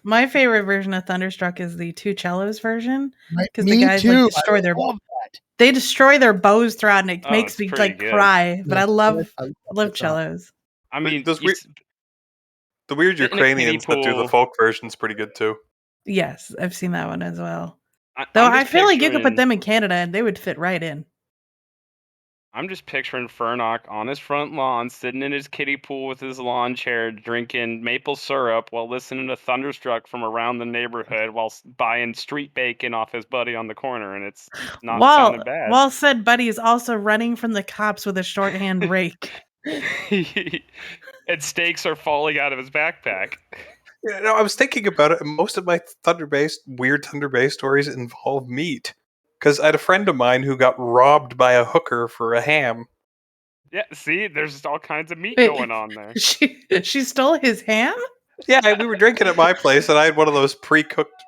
My favorite version of Thunderstruck is the two cellos version because the Me guys too. like destroy I their love that. they destroy their bows throughout, and it Oh, makes it's me pretty like good. cry. But Yeah, I love I love that song. cellos. I mean, Those the weird sit in a kiddie Ukrainians that do the pool. folk version's pretty good too. Yes, I've seen that one as well. I'm I just feel like you could put picturing- them in Canada and they would fit right in. I'm just picturing Furnock on his front lawn, sitting in his kiddie pool with his lawn chair, drinking maple syrup while listening to Thunderstruck from around the neighborhood while buying street bacon off his buddy on the corner, and it's not sounding bad. While said buddy is also running from the cops with a shorthand rake. And stakes are falling out of his backpack. Yeah, no, I was thinking about it, and most of my weird Thunder Bay stories involve meat. Because I had a friend of mine who got robbed by a hooker for a ham. Yeah, see, there's all kinds of meat Wait. going on there. She stole his ham? Yeah, we were drinking at my place, and I had one of those pre-cooked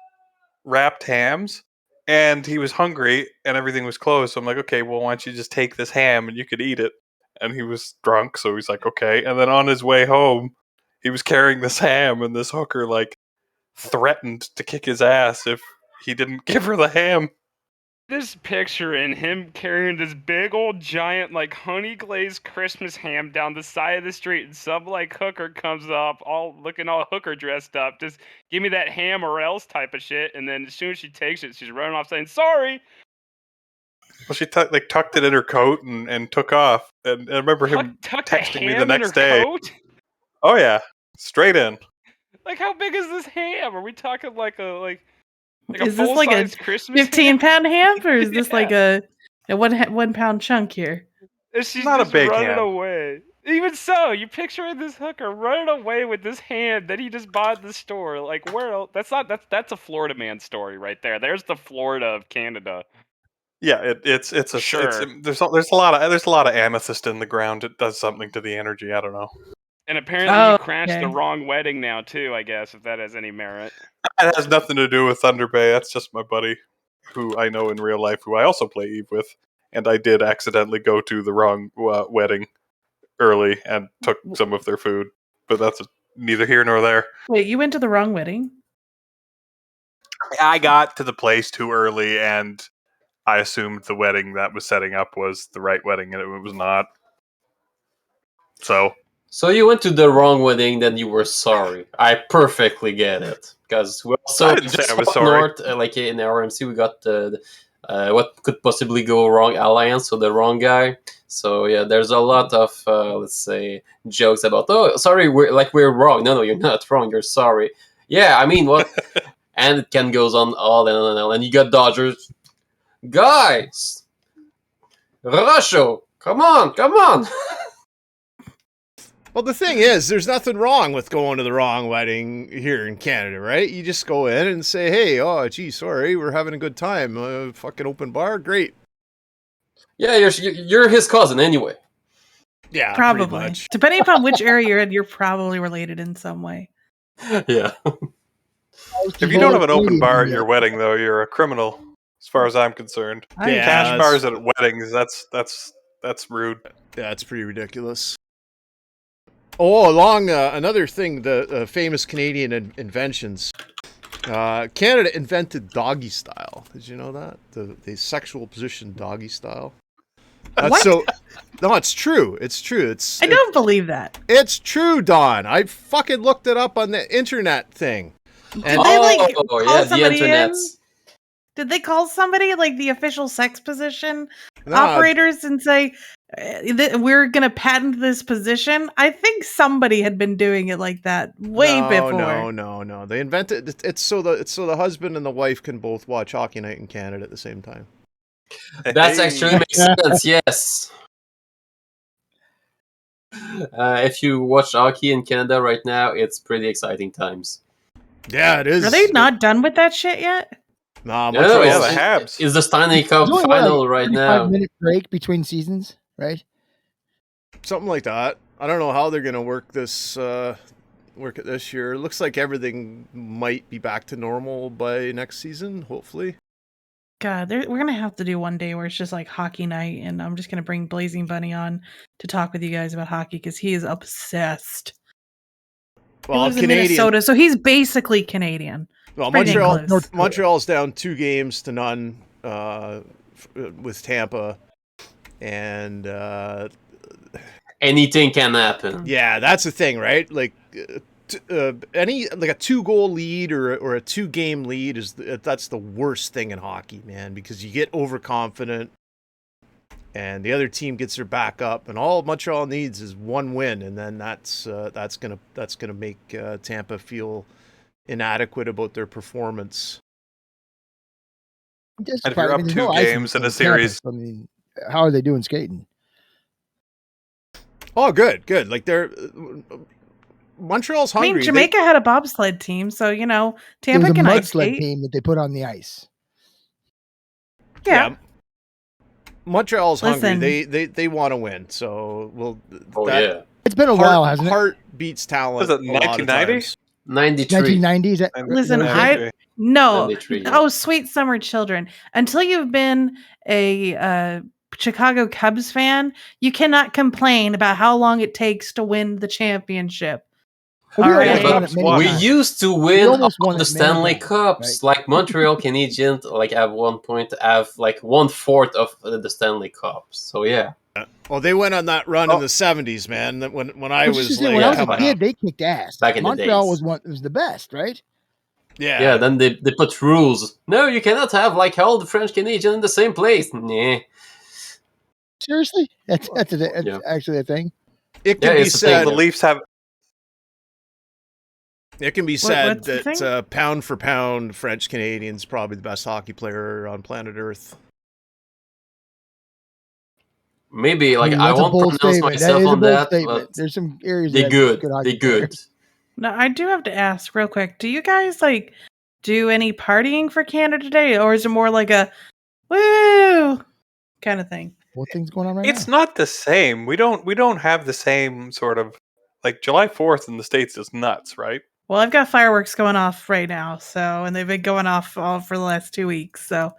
wrapped hams, and he was hungry, and everything was closed. So I'm like, okay, well, why don't you just take this ham and you could eat it? And he was drunk, so he's like, okay. And then on his way home, he was carrying this ham, and this hooker like threatened to kick his ass if he didn't give her the ham. This picture in him carrying this big old giant like honey glazed Christmas ham down the side of the street, and some like hooker comes up all looking all hooker dressed up, just give me that ham or else type of shit. And then as soon as she takes it, she's running off saying sorry. Well, she tucked it in her coat and took off. And I remember him Tucked texting me ham the in next her day. coat? Oh yeah, straight in. Like how big is this ham? Are we talking like a Is this like a full-size Christmas 15-pound ham, or is this Yeah. like a 1 pound chunk here? And she's Not a just big running ham. away. Even so, you picture this hooker running away with this ham that he just bought at the store. Like, where else? That's a Florida man story right there. There's the Florida of Canada. Yeah, there's a lot of amethyst in the ground. It does something to the energy. I don't know. And apparently Oh, you crashed the okay. wrong wedding now too, I guess, if that has any merit. It has nothing to do with Thunder Bay. That's just my buddy, who I know in real life, who I also play Eve with, and I did accidentally go to the wrong wedding early and took some of their food. But that's neither here nor there. Wait, you went to the wrong wedding? I got to the place too early, and I assumed the wedding that was setting up was the right wedding, and it was not. So you went to the wrong wedding, then you were sorry. I perfectly get it, because we also I didn't say just I was up sorry. north, like in the RMC, we got what could possibly go wrong alliance, so the wrong guy. So yeah, there's a lot of let's say jokes about sorry, we're wrong. No, you're not wrong. You're sorry. Yeah, I mean what? And it can goes on all and on, and you got Dodgers guys. Rusho, come on. Well, the thing is, there's nothing wrong with going to the wrong wedding here in Canada, right? You just go in and say, hey, oh, gee, sorry, we're having a good time. Fucking open bar, great. Yeah, you're his cousin anyway. Yeah, Probably. pretty much. Depending upon which area you're in, you're probably related in some way. Yeah. If you don't have an open bar at your wedding, though, you're a criminal, as far as I'm concerned. Yeah, Cash bars at weddings, that's rude. Yeah, it's pretty ridiculous. Oh, along another thing, the famous Canadian inventions. Canada invented doggy style. Did you know that? The sexual position doggy style. What? No, it's true. It's true. I don't believe that. It's true, Don. I fucking looked it up on the internet thing. Did they call yeah, the somebody internet. Did they call somebody like the official sex position No, operators and say we're gonna patent this position? I think somebody had been doing it like that way before. No. They invented it's so the husband and the wife can both watch Hockey Night in Canada at the same time. That actually makes sense. Yes. If you watch hockey in Canada right now, it's pretty exciting times. Yeah, it is. Are they not done with that shit yet? Nah, No, yeah, it's the Habs. It's the Stanley Cup There's only, final right 35 now. minute break between seasons, right? something like that. I don't know how they're gonna work it this year. It looks like everything might be back to normal by next season, hopefully. God, we're gonna have to do one day where it's just like hockey night, and I'm just gonna bring Blazing Bunny on to talk with you guys about hockey because he is obsessed. He lives in Minnesota, so he's basically Canadian. Well, Pretty dang close. Montreal's down 2-0 with Tampa, and Anything can happen. yeah, that's the thing, right? Like any like a 2-goal lead or a 2-game lead that's the worst thing in hockey, man, because you get overconfident and the other team gets their back up, and all Montreal needs is one win, and then that's gonna make Tampa feel inadequate about their performance. And if you're up 2 games in a series, I mean, how are they doing skating? Oh, good. Like they're Montreal's hungry. I mean, Jamaica had a bobsled team, so Tampa can ice skate. Team that they put on the ice. Yeah. Montreal's hungry. They want to win. So yeah. It's been a while, hasn't it? Heart beats talent. Was it 1990? 93. 1990s. Listen, Oh, sweet summer children. Until you've been a Chicago Cubs fan, you cannot complain about how long it takes to win the championship. We used to win all the Stanley Cups. Right? Like Montreal Canadiens, at one point have 1/4 of the Stanley Cups. So yeah. Well, they went on that run in the 70s, man. When I was when I was a kid, they kicked ass. Back in Montreal the days. was the best, right? Yeah. Yeah. Then they put rules. No, you cannot have all the French Canadians in the same place. Nah. Seriously, that's actually a thing. It can be said. The Leafs have. It can be said that pound for pound, French Canadian's probably the best hockey player on planet Earth. Maybe I won't pronounce myself on that. But there's some areas they're good. They're good. Now I do have to ask real quick: do you guys do any partying for Canada Day, or is it more like a woo kind of thing? What thing's going on right now? It's not the same. We don't have the same sort of July 4th in the States is nuts, right? Well, I've got fireworks going off right now, and they've been going off all for the last 2 weeks. So,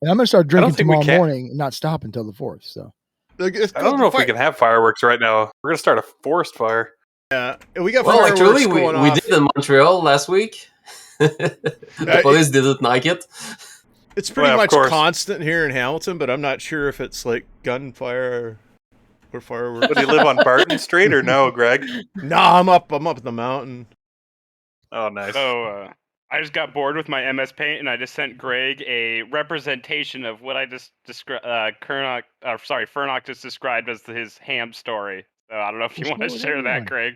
and I'm gonna start drinking tomorrow morning and not stop until the 4th. So, I don't know if we can have fireworks right now. We're gonna start a forest fire. Yeah, we got fireworks going off. We did in Montreal last week. The police didn't like it. It's pretty much constant here in Hamilton, but I'm not sure if it's gunfire or fireworks. Do you live on Barton Street or no, Greg? No, I'm up the mountain. Oh, nice. So I just got bored with my MS Paint, and I just sent Greg a representation of what I just described. Fernock just described as his ham story. So I don't know if you want to share that, Greg.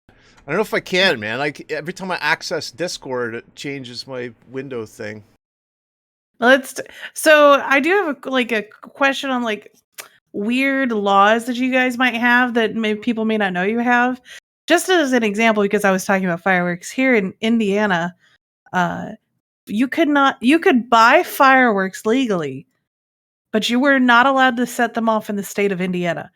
I don't know if I can, man. Every time I access Discord, it changes my window thing. So I do have a question on weird laws that you guys might have that people may not know you have. Just as an example, because I was talking about fireworks here in Indiana, you could buy fireworks legally, but you were not allowed to set them off in the state of Indiana.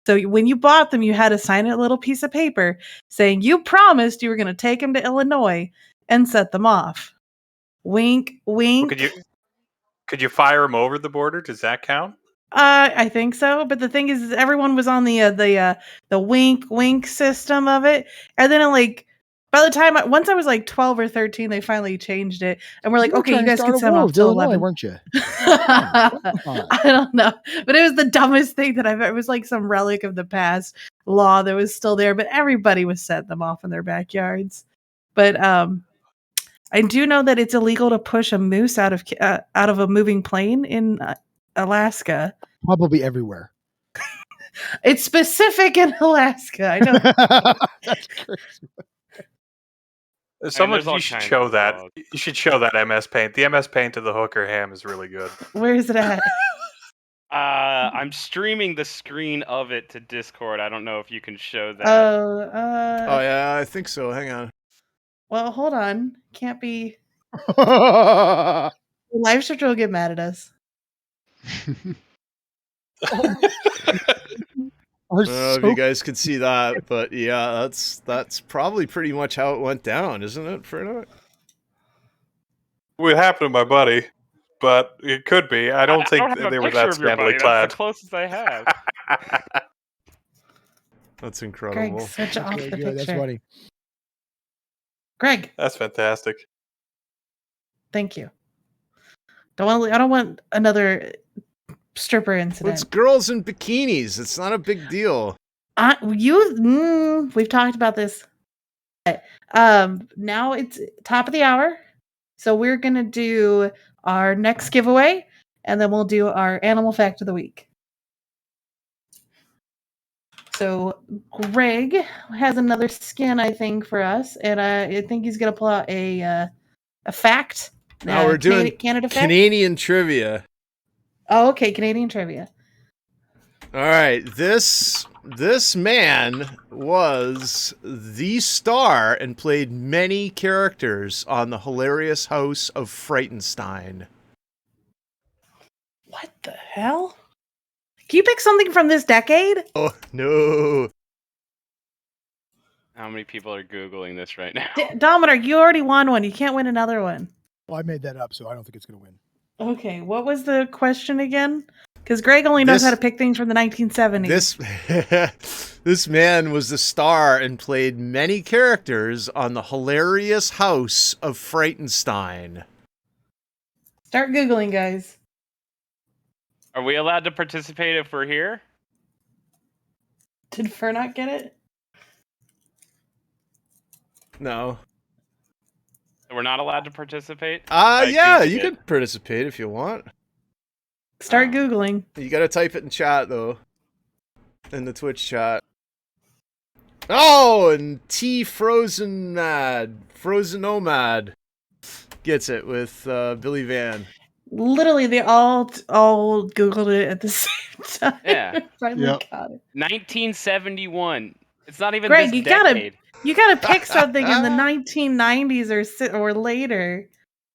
So when you bought them, you had to sign a little piece of paper saying you promised you were going to take them to Illinois and set them off. Wink, wink. Could you fire them over the border? Does that count? I think so, but the thing is, everyone was on the wink system of it, and then by the time once I was 12 or 13, they finally changed it, and we're like, okay, you guys can set off till 11, weren't you? I don't know, but it was the dumbest thing that I've ever. It was some relic of the past law that was still there, but everybody was setting them off in their backyards. But I do know that it's illegal to push a moose out of a moving plane in Alaska. Probably everywhere. It's specific in Alaska. I know. That's crazy. You should show that. You should show that MS Paint. The MS Paint of the hooker ham is really good. Where is it at? I'm streaming the screen of it to Discord. I don't know if you can show that. Oh yeah, I think so. Hang on. Well, hold on. Can't be. Live stream will get mad at us. I don't know if you guys could see that, but yeah, that's probably pretty much how it went down, isn't it, Fernock? What happened to my buddy? But it could be. I don't think they were that scantily clad. That's the closest I have. That's incredible. Greg, switch off the picture. That's funny. Greg. That's fantastic. Thank you. I don't want another stripper incident. Well, it's girls in bikinis. It's not a big deal. We've talked about this. Now it's top of the hour, so we're gonna do our next giveaway, and then we'll do our animal fact of the week. So Greg has another skin, I think, for us, and I think he's gonna pull out a fact. Now we're doing Canada fact? Canadian trivia. Oh, okay, Canadian trivia. All right, this man was the star and played many characters on the hilarious House of Frightenstein. What the hell? Can you pick something from this decade? Oh no! How many people are Googling this right now? Dominic, you already won one. You can't win another one. Well, I made that up, so I don't think it's going to win. Okay, what was the question again? Because Greg only knows how to pick things from the 1970s. This man was the star and played many characters on the hilarious House of Frightenstein. Start Googling, guys. Are we allowed to participate if we're here? Did Fur not get it? No. We're not allowed to participate? Yeah, you can participate if you want. Start Googling. You gotta type it in chat, though. In the Twitch chat. Oh, and Frozen Nomad gets it with Billy Van. Literally, they all Googled it at the same time. Yeah. Finally got it. 1971. It's not even Greg, this decade. you gotta pick something in the 1990s or later.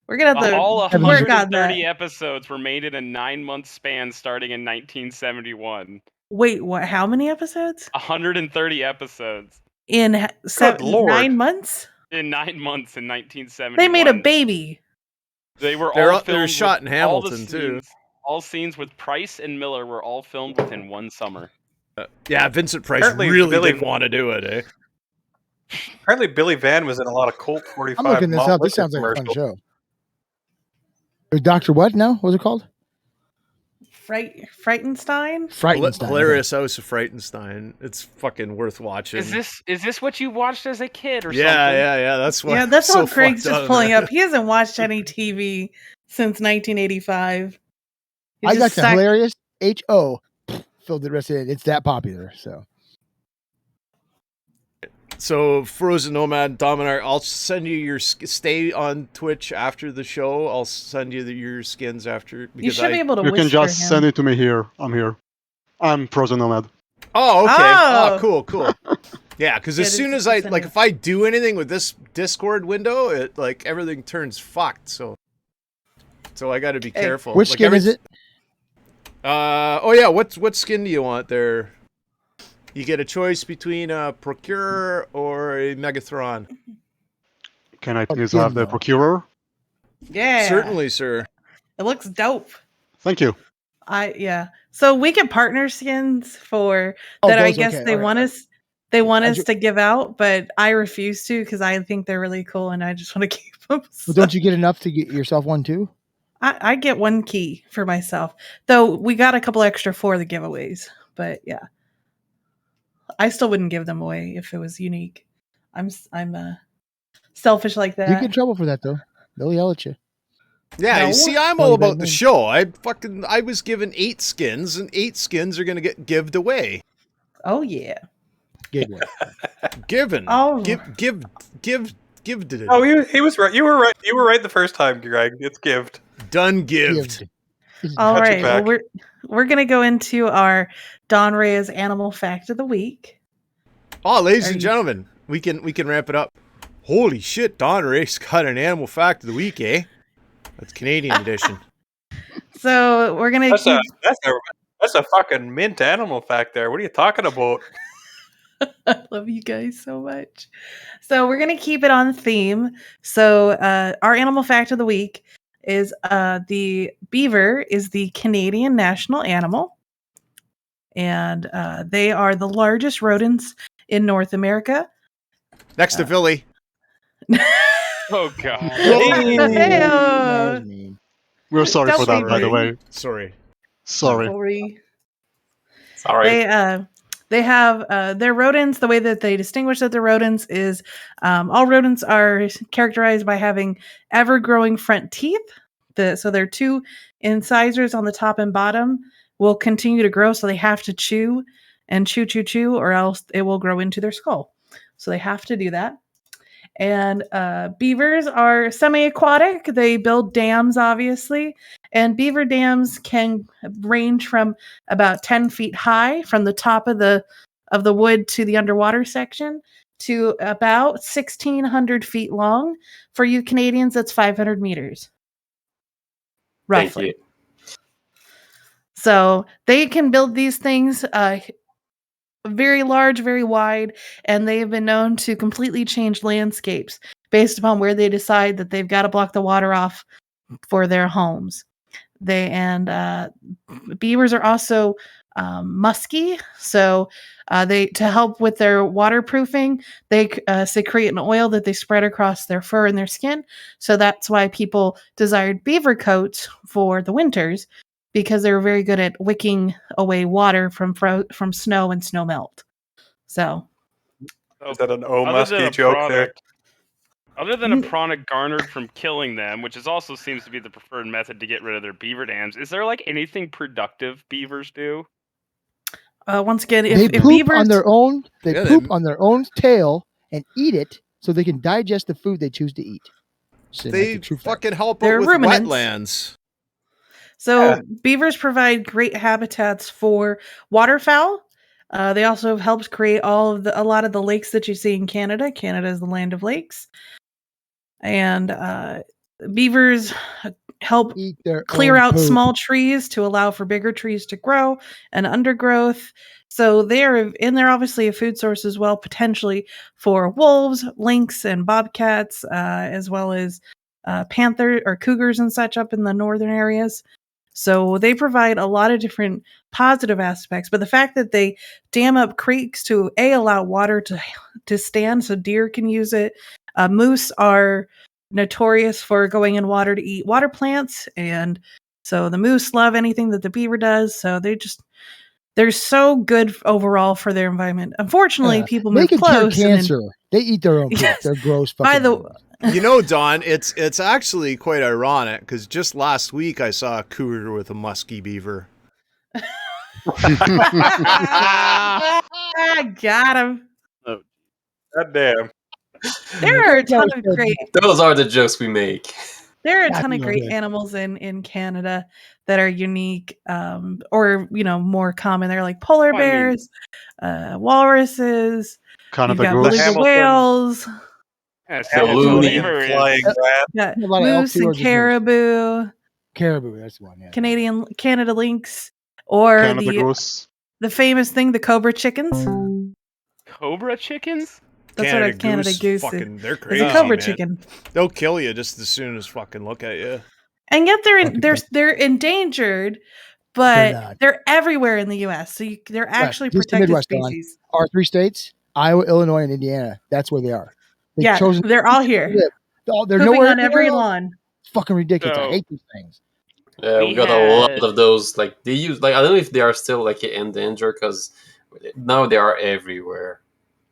We're gonna have to all work on 130 that. episodes were made in a 9-month span starting in 1971. Wait, what? How many episodes? 130 episodes. In 9 months? In 9 months in 1971. They made a baby. They were shot in Hamilton too. All scenes with Price and Miller were all filmed within one summer. Yeah, Vincent Price really didn't want to do it, eh? Apparently, Billy Van was in a lot of Colt 45. I'm looking this up. This sounds like a fun show. Dr. What now? What was it called? Frightenstein? Hilarious House of Frightenstein. It's fucking worth watching. Is this what you watched as a kid or something? Yeah. That's what. Yeah, that's so what Craig's fucked just pulling up. He hasn't watched any TV since 1985. I got the hilarious H.O. filled the rest of it. It's that popular, so. So, Frozen Nomad, Dominar, I'll send you your stay on Twitch after the show. I'll send you your skins after. You should be able to. You can just send it to me here. I'm here. I'm Frozen Nomad. Oh, okay. Oh, cool. Yeah, because as soon as if I do anything with this Discord window, it everything turns fucked. So I got to be careful. Which skin is it? What skin do you want there? You get a choice between a Procurer or a Megatron. Can I please have the Procurer? Yeah. Certainly, sir. It looks dope. Thank you. So we get partner skins for that. I guess they want us to give out, but I refuse to because I think they're really cool and I just want to keep them. So. Well, don't you get enough to get yourself one too? I get one key for myself, though we got a couple extra for the giveaways. But yeah. I still wouldn't give them away if it was unique. I'm selfish like that. You get in trouble for that though. They'll yell at you. Yeah, No. you see, I'm all about the show. I was given 8 skins, and 8 skins are gonna get gived away. Oh yeah. Given. Oh. Give. Oh, he was right. You were right. You were right the first time, Greg. It's gived. Done gived. All right. Well, we're gonna go into our Don Reyes animal fact of the week. Oh, ladies and gentlemen, we can ramp it up. Holy shit, Don Reyes got an animal fact of the week, eh? That's Canadian edition. So we're gonna that's a fucking mint animal fact there. What are you talking about? I love you guys so much. So we're gonna keep it on theme. So our animal fact of the week is the beaver is the Canadian national animal, and they are the largest rodents in North America. Next to Philly. Oh god. That was mean. We're sorry Don't for that, be by the mean. way. Sorry. Sorry. Sorry. Sorry. They have their rodents. The way that they distinguish that they're rodents is all rodents are characterized by having ever-growing front teeth. So their two incisors on the top and bottom will continue to grow, so they have to chew and chew, or else it will grow into their skull. So they have to do that. And beavers are semi-aquatic. They build dams, obviously, and beaver dams can range from about 10 feet high from the top of the wood to the underwater section to about 1,600 feet long. For you Canadians, that's 500 meters, Thank roughly. you. So they can build these things very large, very wide, and they have been known to completely change landscapes based upon where they decide that they've got to block the water off for their homes. Beavers are also musky, so they to help with their waterproofing, they secrete an oil that they spread across their fur and their skin. So that's why people desired beaver coats for the winters, because they were very good at wicking away water from snow and snow melt. So Is that an Other than musky a joke there? product, other than a product garnered from killing them, which is also seems to be the preferred method to get rid of their beaver dams, is there like anything productive beavers do? once again, They if poop beavers on their own. They Yeah, poop on their own tail and eat it, so they can digest the food they choose to eat. So that's They a true fact. fucking help They're out with ruminants. wetlands. So beavers provide great habitats for waterfowl. They also have helped create a lot of the lakes that you see in Canada. Canada is the land of lakes, and beavers help Eat their clear own out poop. small trees to allow for bigger trees to grow and undergrowth. So they're obviously a food source as well, potentially for wolves, lynx, and bobcats, as well as panther or cougars and such up in the northern areas. So they provide a lot of different positive aspects, but the fact that they dam up creeks to allow water to stand so deer can use it. Moose are notorious for going in water to eat water plants, and so the moose love anything that the beaver does. So they're so good overall for their environment. Unfortunately, people They move can cure close, and then cancer. They eat their own poop. Yes. They're gross. By Fucking the animals. You know, Don, it's actually quite ironic because just last week I saw a cougar with a musky beaver. I got him. God damn. There are a ton of great Those are the jokes we make. There are a Yeah, ton of no, great good. animals in Canada that are unique, or more common. They're like polar Well, I mean- bears, walruses. Canada You've got goose. beluga Hamilton- whales. Yeah, so the Looney. beaver is Flying rat. You got A lot of elk moose too, or and just moose? caribou, Caribou. That's the one. Yeah. Canada lynx, or Canada goose. the famous thing, the cobra chickens. cobra chickens. That's what a Canada goose is. fucking, they're It's crazy, a cobra man. chicken. They'll kill you just as soon as fucking look at you. And yet Fucking they're endangered, They're but not. they're everywhere in the U.S. So they're actually just the protected Midwest, Don. species. Our 3 states: Iowa, Illinois, and Indiana. That's where they are. They've Yeah, chosen they're all to here, live. They're pooping nowhere on every else. lawn. It's fucking ridiculous. I So- hate these things. We got a lot of those. Like they use. Like I don't know if they are still like endangered because now they are everywhere.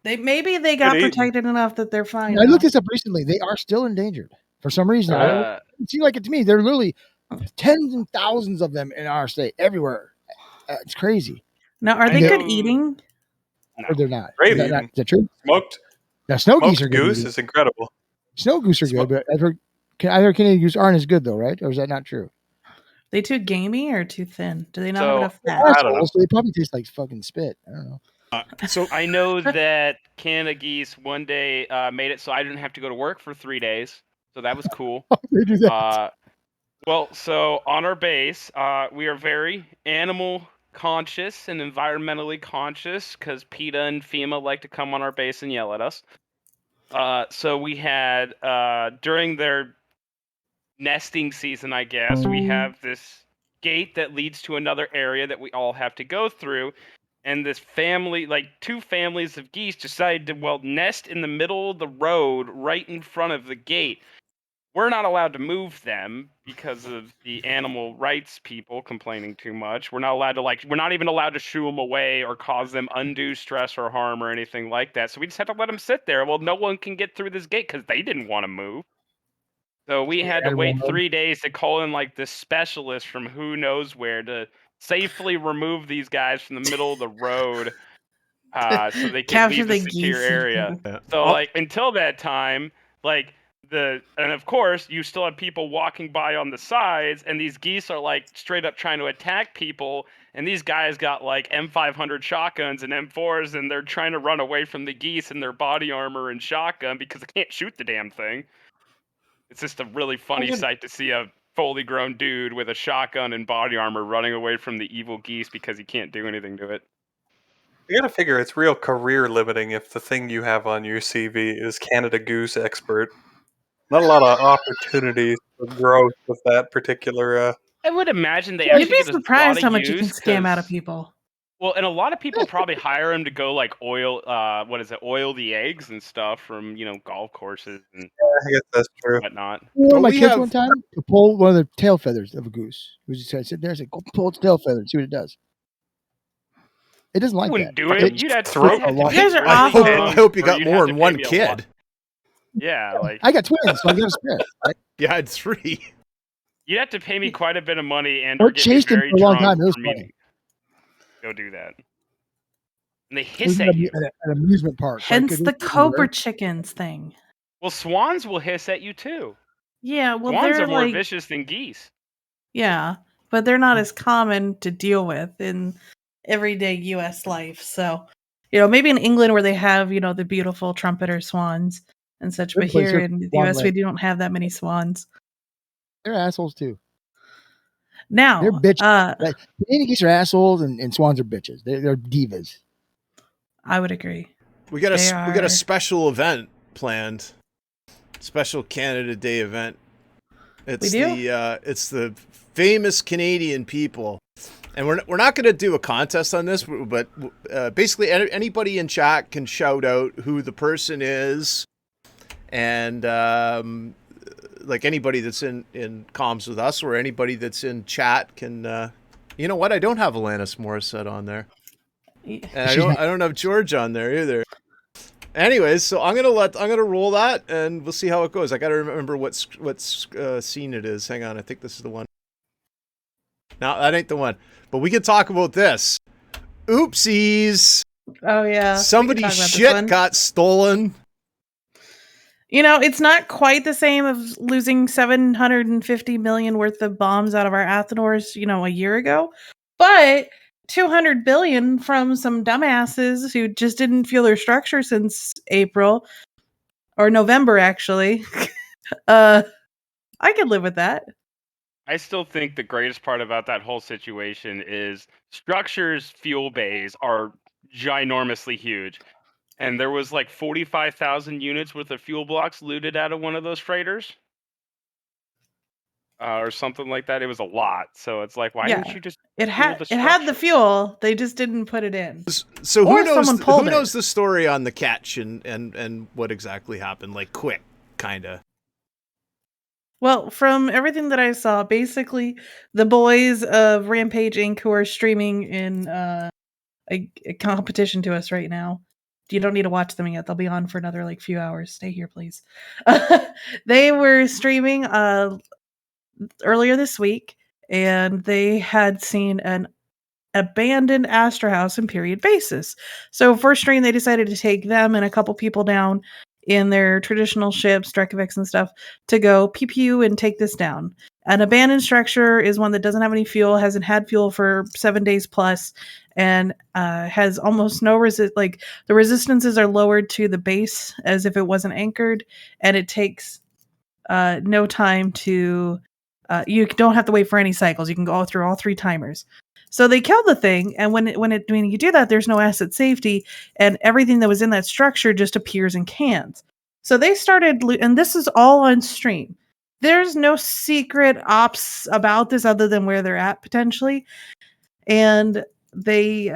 Maybe they got Good eating. protected enough that they're fine. I looked now. this up recently. They are still endangered for some reason. I don't know. Uh, It seems like it to me. There are literally tens and thousands of them in our state, everywhere. It's crazy. Now, are I they know- good eating? Or they're not. Great Is that eating. true? Smoked Now, snow geese are good. goose eating. is incredible. Snow goose are good, but I've heard Canadian goose aren't as good though, right? Or is that not true? They too gamey or too thin? Do they not So- have enough fat? I don't know. Assholes, so they probably taste like fucking spit. I don't know. So I know that Canada geese one day made it so I didn't have to go to work for 3 days. So that was cool. They do that. So on our base, we are very animal conscious and environmentally conscious because PETA and FEMA like to come on our base and yell at us. So we had, during their nesting season, I guess, we have this gate that leads to another area that we all have to go through. and this family, like 2 families of geese, decided to nest in the middle of the road right in front of the gate. We're not allowed to move them because of the animal rights people complaining too much. We're not allowed to we're not even allowed to shoo them away or cause them undue stress or harm or anything like that. So we just have to let them sit there. Well, no one can get through this gate because they didn't want to move. So we had to wait 3 days to call in this specialist from who knows where to safely remove these guys from the middle of the road, so they could Capture leave the the secure geese. area. Yeah. So until that time, and of course you still have people walking by on the sides, and these geese are straight up trying to attack people, and these guys got M500 shotguns and M4s, and they're trying to run away from the geese in their body armor and shotgun because they can't shoot the damn thing. It's just a really funny sight to see a fully grown dude with a shotgun and body armor running away from the evil geese because he can't do anything to it. You gotta figure it's real career limiting if the thing you have on your CV is Canada Goose expert. Not a lot of opportunities for growth with that particular. I would imagine they You'd actually be get a lot surprised of how much you can use scam out of 'cause people. well, and a lot of people probably hire him to go oil, oil the eggs and stuff from golf courses and I guess that's true. whatnot. One of Well, my we kids have- one time to pull one of the tail feathers of a goose. We just said, sit there and say, go pull its tail feather and see what it does. It doesn't I like wouldn't that. do it. You'd have throat to a lot. pay You guys are really awful. good I hope you or got you'd more have than to one pay me a lot. kid. Yeah, I got twins, so I got a spare. Right? You had 3. you'd have to pay me quite a bit of money and Or or get me chased him very for a long drunk time. It was for me to funny. go do that. And they It was hiss at at you. an amusement park. right? Hence 'Cause the it was cobra everywhere. chickens thing. Well, swans will hiss at you too. Yeah, well, Swans they're are more vicious than geese. yeah, but they're not as common to deal with in everyday U.S. life. So, maybe in England where they have, the beautiful trumpeter swans and such, but Good place here here in the for Swan U.S. we Lake. don't have that many swans. They're assholes too. Now, They're bitches. Right? Canadian geese are assholes, and swans are bitches. They're divas. I would agree. We got They a are- special event planned. Special Canada Day event. It's We do? it's the famous Canadian people. And we're not going to do a contest on this, but basically anybody in chat can shout out who the person is, and anybody that's in comms with us or anybody that's in chat can. You know what? I don't have Alanis Morissette on there, and I don't have George on there either. Anyways, so I'm gonna roll that, and we'll see how it goes. I gotta remember what scene it is. Hang on, I think this is the one. No, that ain't the one. But we can talk about this. Oopsies! Oh yeah, Somebody's shit got stolen. It's not quite the same as losing 750 million worth of bombs out of our Athenors, a year ago, but 200 billion from some dumbasses who just didn't feel their structure since April or November, actually. I could live with that. I still think the greatest part about that whole situation is Structure's fuel bays are ginormously huge. And there was 45,000 units worth of fuel blocks looted out of one of those freighters. Or something like that. It was a lot. So it's why didn't you just it fuel the had the structure? fuel, they just didn't put it in. So Or who knows someone pulled who it. knows the story on the catch and what exactly happened? Quick, kind of. Well, from everything that I saw, basically the boys of Rampage Inc. who are streaming in a competition to us right now. You don't need to watch them yet. They'll be on for another few hours. Stay here, please. They were streaming earlier this week, and they had seen an abandoned Astra House in period basis. So for stream, they decided to take them and a couple people down in their traditional ships, Drekavax and stuff, to go pew pew and take this down. An abandoned structure is one that doesn't have any fuel, hasn't had fuel for 7 days plus, and has almost no resist. The resistances are lowered to the base as if it wasn't anchored, and it takes no time to. You don't have to wait for any cycles. You can go through all 3 timers. So they killed the thing, and when you do that, there's no asset safety, and everything that was in that structure just appears in cans. So they started, and this is all on stream. There's no secret ops about this other than where they're at potentially, and they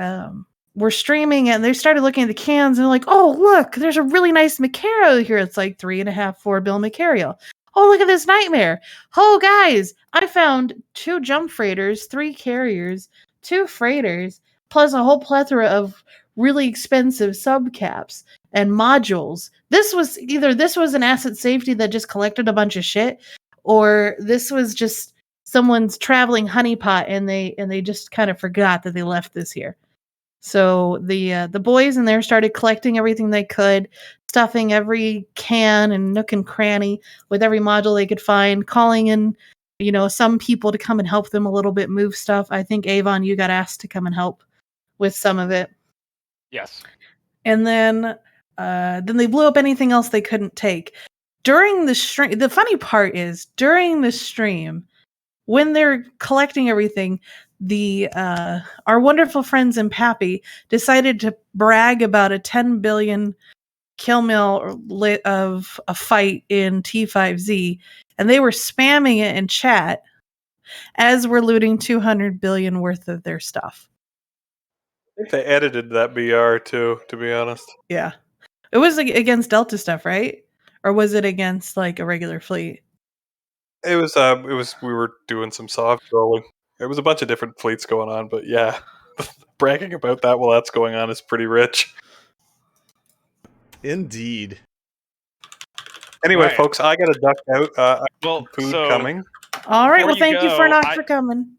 were streaming and they started looking at the cans and they're like, oh, look, there's a really nice Macario here. It's like 3.5, 4 bill Macario. Oh, look at this nightmare. Oh, guys, I found 2 jump freighters, 3 carriers, 2 freighters, plus a whole plethora of really expensive subcaps and modules. This was an asset safety that just collected a bunch of shit, or this was just someone's traveling honeypot and they just kind of forgot that they left this here. So the boys in there started collecting everything they could, stuffing every can and nook and cranny with every module they could find, calling in, some people to come and help them a little bit move stuff. I think Avon, you got asked to come and help with some of it. Yes. And then they blew up anything else they couldn't take. During the stream, the funny part is during the stream, when they're collecting everything, our wonderful friends in Pappy decided to brag about a 10 billion kill mill of a fight in T5Z, and they were spamming it in chat as we're looting 200 billion worth of their stuff. I think they edited that BR too, to be honest. Yeah. It was against Delta stuff, right? Or was it against like a regular fleet? It was we were doing some soft rolling. It was a bunch of different fleets going on, but yeah. Bragging about that while that's going on is pretty rich. Indeed. Anyway, Right. folks, I gotta duck out. I Well, have food so coming. All right. before Well, you thank you for go, for coming.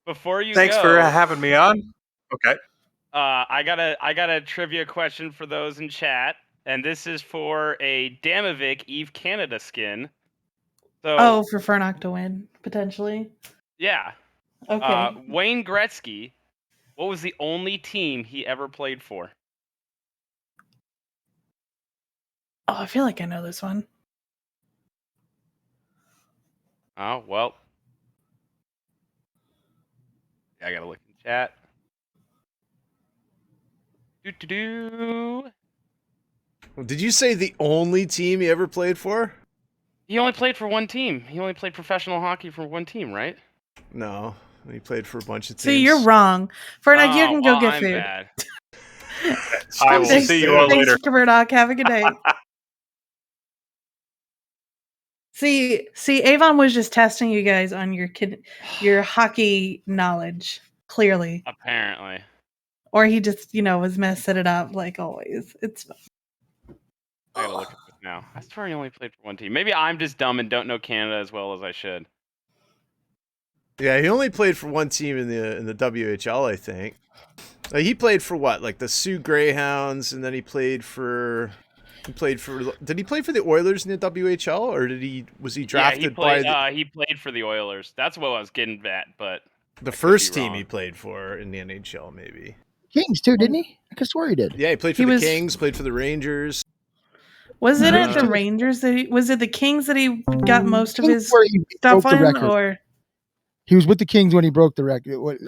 Before you Thanks go, for having me on. Okay. I got a trivia question for those in chat, and this is for a Damavik Eve Canada skin. So, for Fernock to win potentially. yeah. Okay. Wayne Gretzky, what was the only team he ever played for? Oh, I feel like I know this one. Oh, well. I gotta look in chat. Did you say the only team he ever played for? He only played for one team. He only played professional hockey for one team, right? No, he played for a bunch of teams. See, you're wrong. Fernock, you can go get I'm food. bad. I will see you all later. Thanks, Fernock. Have a good day. See, Avon was just testing you guys on your hockey knowledge, clearly. Apparently. Or he just, was messing it up like always. It's fine. I gotta look at this now. I swear he only played for one team. Maybe I'm just dumb and don't know Canada as well as I should. Yeah, he only played for one team in the WHL, I think. He played for what, like the Sioux Greyhounds, and then he played for. Did he play for the Oilers in the WHL, or was he drafted by? He played for the Oilers. That's what I was getting at, but the first team he played for in the NHL, maybe. Kings too, didn't he? I could swear he did. Yeah, he played for the Kings, played for the Rangers. Was it at the Rangers was it the Kings that he got most of his stuff on, or he was with the Kings when he broke the record,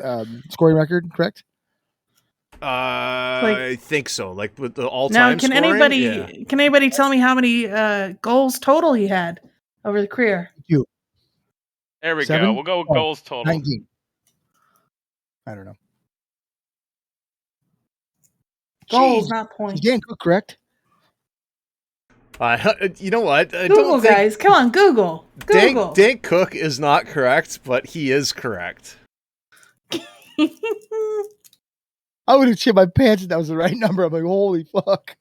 scoring record, correct? I think so. Like with the all-time scoring. Can anybody tell me how many goals total he had over the career? There we go. We'll go with goals total. 19. I don't know. Goals, not points. Dan Cook, correct? You know what? Google, guys. Come on, Google. Dan Cook is not correct, but he is correct. I would have shit my pants if that was the right number. I'm like, holy fuck.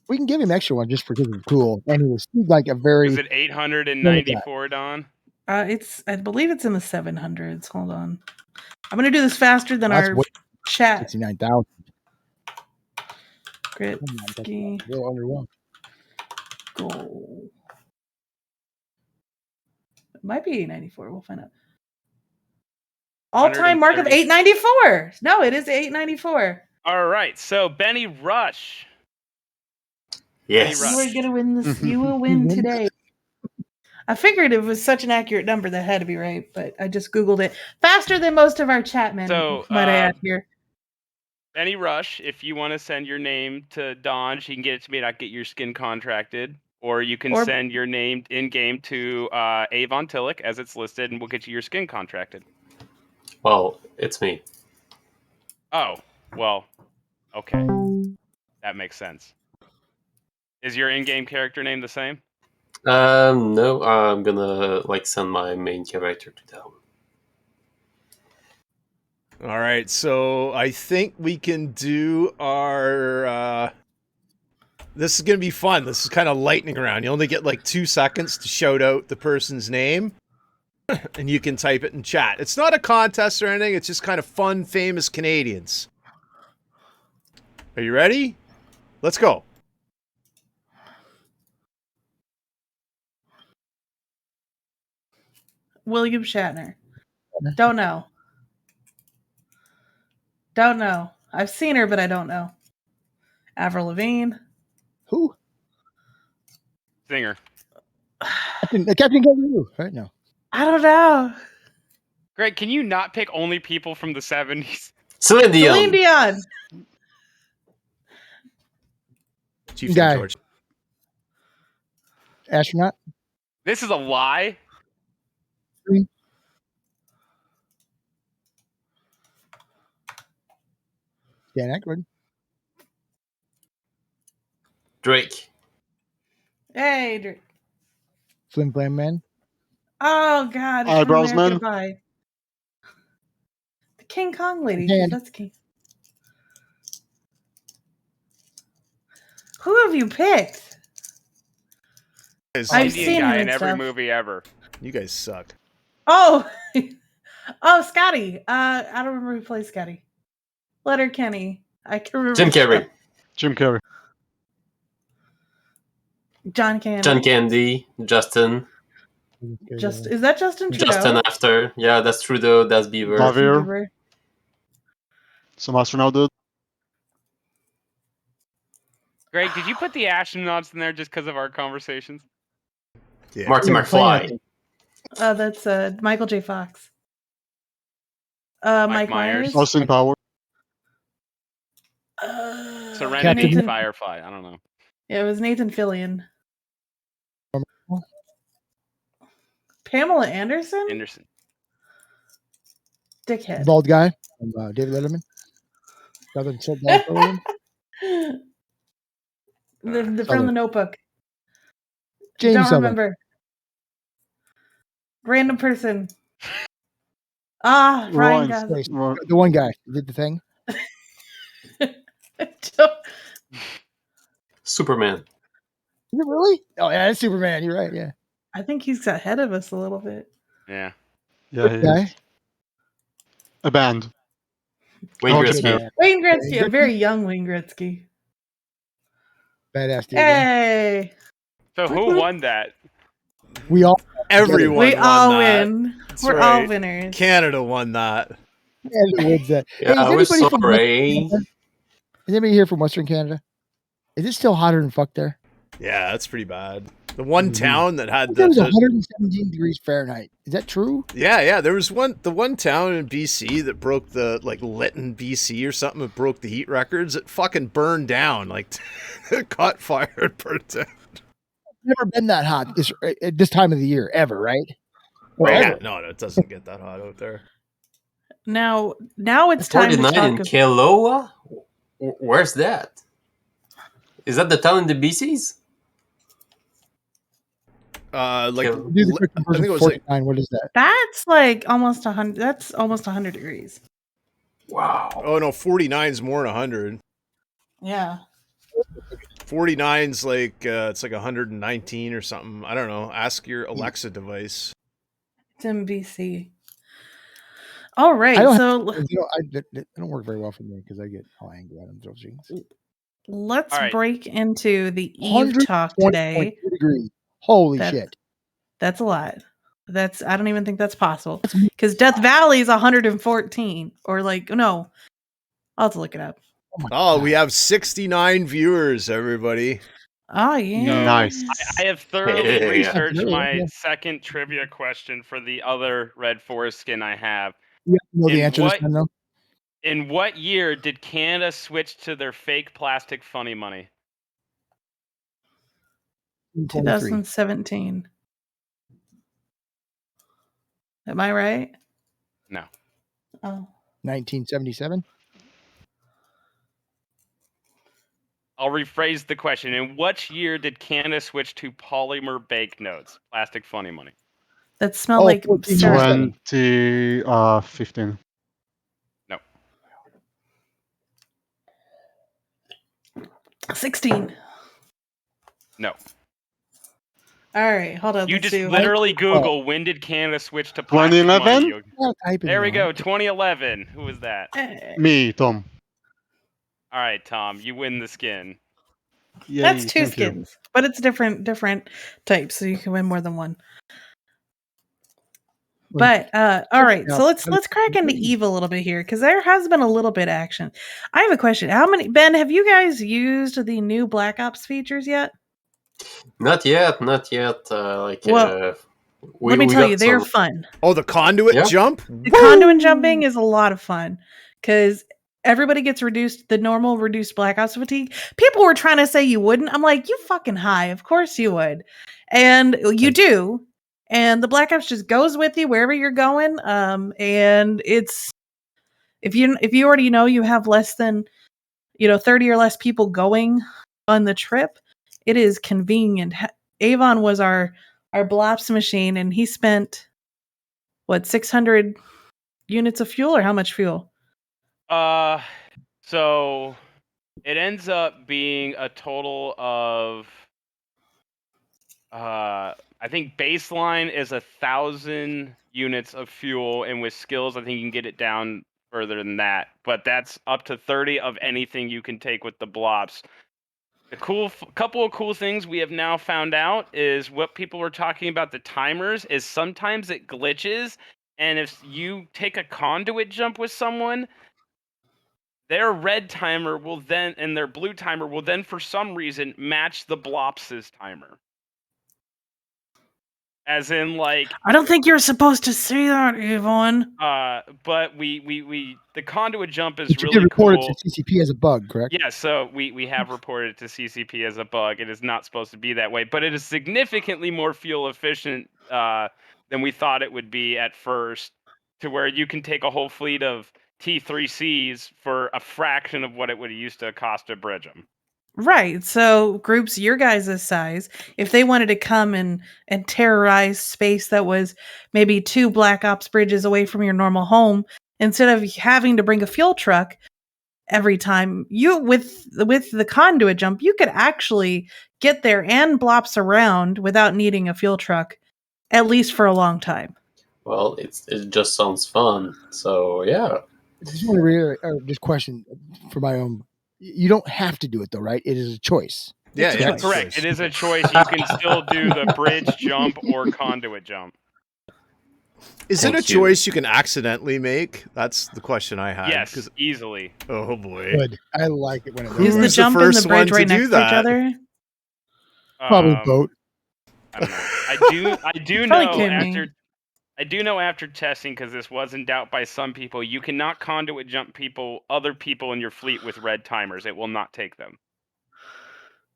We can give him extra one just because it's cool. And he was like a very. Is it 894, Don? I believe it's in the 700s. Hold on. I'm going to do this faster than our chat. 69,000. Gretzky. Goal. It might be 894. We'll find out. All-time mark of 894. No, it is 894. All right. So, Benny Rush. Yes. You are going to win this. You will win today. I figured it was such an accurate number that had to be right, but I just Googled it faster than most of our chat men. So, might I add here. Benny Rush, if you want to send your name to Dawn, she can get it to me and I'll get your skin contracted. Or you can send your name in-game to Avon Tillich as it's listed, and we'll get you your skin contracted. Well, it's me. Oh, well, okay. That makes sense. Is your in-game character name the same? No, I'm gonna send my main character to them. All right, so I think we can do our. This is gonna be fun. This is kind of lightning round. You only get 2 seconds to shout out the person's name, and you can type it in chat. It's not a contest or anything. It's just kind of fun, famous Canadians. Are you ready? Let's go. William Shatner. Don't know. Don't know. I've seen her, but I don't know. Avril Lavigne. Who? Singer. Captain Kangaroo. Right now. I don't know. Greg, can you not pick only people from the 70s? Celine Dion. Celine Dion. Chief Guy. George. Astronaut. This is a lie? Dan Aykroyd. Drake. Hey, Drake. Slim Flam Man. Oh, God. It's Eyebrows from American Man. Pie. The King Kong lady. Hand. That's King. Who have you picked? I've Indian seen guy him in and every stuff. movie ever. You guys suck. Oh. Oh, Scotty. I don't remember who plays Scotty. Letterkenny. I can remember. Jim Carrey. Jim Carrey. John Candy. John Candy. Justin. Is that Justin Trudeau? Justin after. Yeah, that's Trudeau. That's Beaver. Javier. Some astronaut dude. Greg, did you put the astronauts in there just because of our conversations? Yeah. Marty McFly. That's Michael J. Fox. Mike Myers. Austin Powers. Serenity, Nathan, Firefly. I don't know. Yeah, it was Nathan Fillion. Pamela Anderson? Dickhead. Bald guy from David Letterman. Southern Bald from the Notebook. James Don't Southern. remember. Random person. Ryan Gosling. The one guy who did the thing. Superman. Is it really? Oh yeah, it's Superman. You're right. Yeah. I think he's ahead of us a little bit. Yeah. Yeah, he is. A band. Wayne Gretzky. Wayne Gretzky, a very young Wayne Gretzky. Badass dude. Hey. So who won that? We all. Everyone We won all that. win. That's We're right. all winners. Canada won that. Canada wins that. Yeah, I was sorry. Is anybody here from Western Canada? Is it still hotter than fuck there? Yeah, that's pretty bad. The one town that had It was 117 degrees Fahrenheit. Is that true? Yeah. There was the one town in BC that broke the Lytton, BC or something. That broke the heat records. It fucking burned down. It caught fire and burnt down. Never been that hot at this time of the year ever, right? Yeah, no, it doesn't get that hot out there. Now it's time to 49 talk in Kealoha? Where's that? Is that the town in the BCs? I think it was 49. What is that? That's almost 100. That's almost 100 degrees. Wow. Oh no, 49 is more than 100. Yeah. 49's it's 119 or something. I don't know. Ask your Alexa device. It's in BC. All right. I don't work very well for me because I get all angry at them. Let's break into the Eve talk today. Degrees. Holy shit. That's a lot. I don't even think that's possible. Because Death Valley is 114. Or no. I'll have to look it up. Oh, we have 69 viewers, everybody. Oh, yeah. Nice. I have thoroughly researched my second trivia question for the other Red Forest skin I have. You know the answer this time, though? In what year did Canada switch to their fake plastic funny money? 2017. Am I right? No. Oh. 1977. I'll rephrase the question. In what year did Canada switch to polymer banknotes? Plastic funny money. That smell like 14 syrup. 2015. No. 16. No. All right, hold on. You Let's just do. literally Google when did Canada switch to plastic 2011? money? Yeah, typing There we now. go. 2011. Who was that? Me, Tom. All right, Tom. You win the skin. Yay, That's 2 thank you. skins, but it's different types, so you can win more than one. But all right, so let's crack into Eve a little bit here because there has been a little bit of action. I have a question. Ben, have you guys used the new Black Ops features yet? Not yet. Well, let me tell you, they're fun. Oh, the conduit jump? The conduit jumping is a lot of fun because everybody gets the normal reduced Black Ops fatigue. People were trying to say you wouldn't. I'm like, you fucking high. Of course you would. And you do. And the Black Ops just goes with you wherever you're going. And it's if you already know you have less than 30 or less people going on the trip, it is convenient. Avon was our Blops machine, and he spent 600 units of fuel, or how much fuel? So it ends up being a total of I think baseline is 1,000 units of fuel, and with skills, I think you can get it down further than that. But that's up to 30 of anything you can take with the blops. The couple of cool things we have now found out is what people were talking about the timers is sometimes it glitches, and if you take a conduit jump with someone, their red timer will then and their blue timer will then for some reason match the blops' timer. As in, like, I don't think you're supposed to say that, Avon. But we the conduit jump is But you really did report cool. it to CCP as a bug, correct? Yeah, so we have reported it to CCP as a bug. It is not supposed to be that way, but it is significantly more fuel efficient than we thought it would be at first, to where you can take a whole fleet of T3Cs for a fraction of what it would have used to cost to bridge them. Right. So groups your guys' size, if they wanted to come and terrorize space that was maybe 2 Black Ops bridges away from your normal home, instead of having to bring a fuel truck every time, you with the conduit jump, you could actually get there and blops around without needing a fuel truck, at least for a long time. Well, it just sounds fun. So yeah. I just want to reiterate, just question for my own. You don't have to do it though, right? It is a choice. Yeah, It's a yeah, choice. Correct. It is a choice. You can still do the bridge jump or conduit jump. Is it a Thank you. choice you can accidentally make? That's the question I had. Yes, easily. Oh boy. Good. I like it when it Is the Who's the jump and the first bridge one to right do next to each that? other? Probably boat. I don't know. I do Probably know kidding me. after testing, because this was in doubt by some people, you cannot conduit jump other people in your fleet with red timers. It will not take them.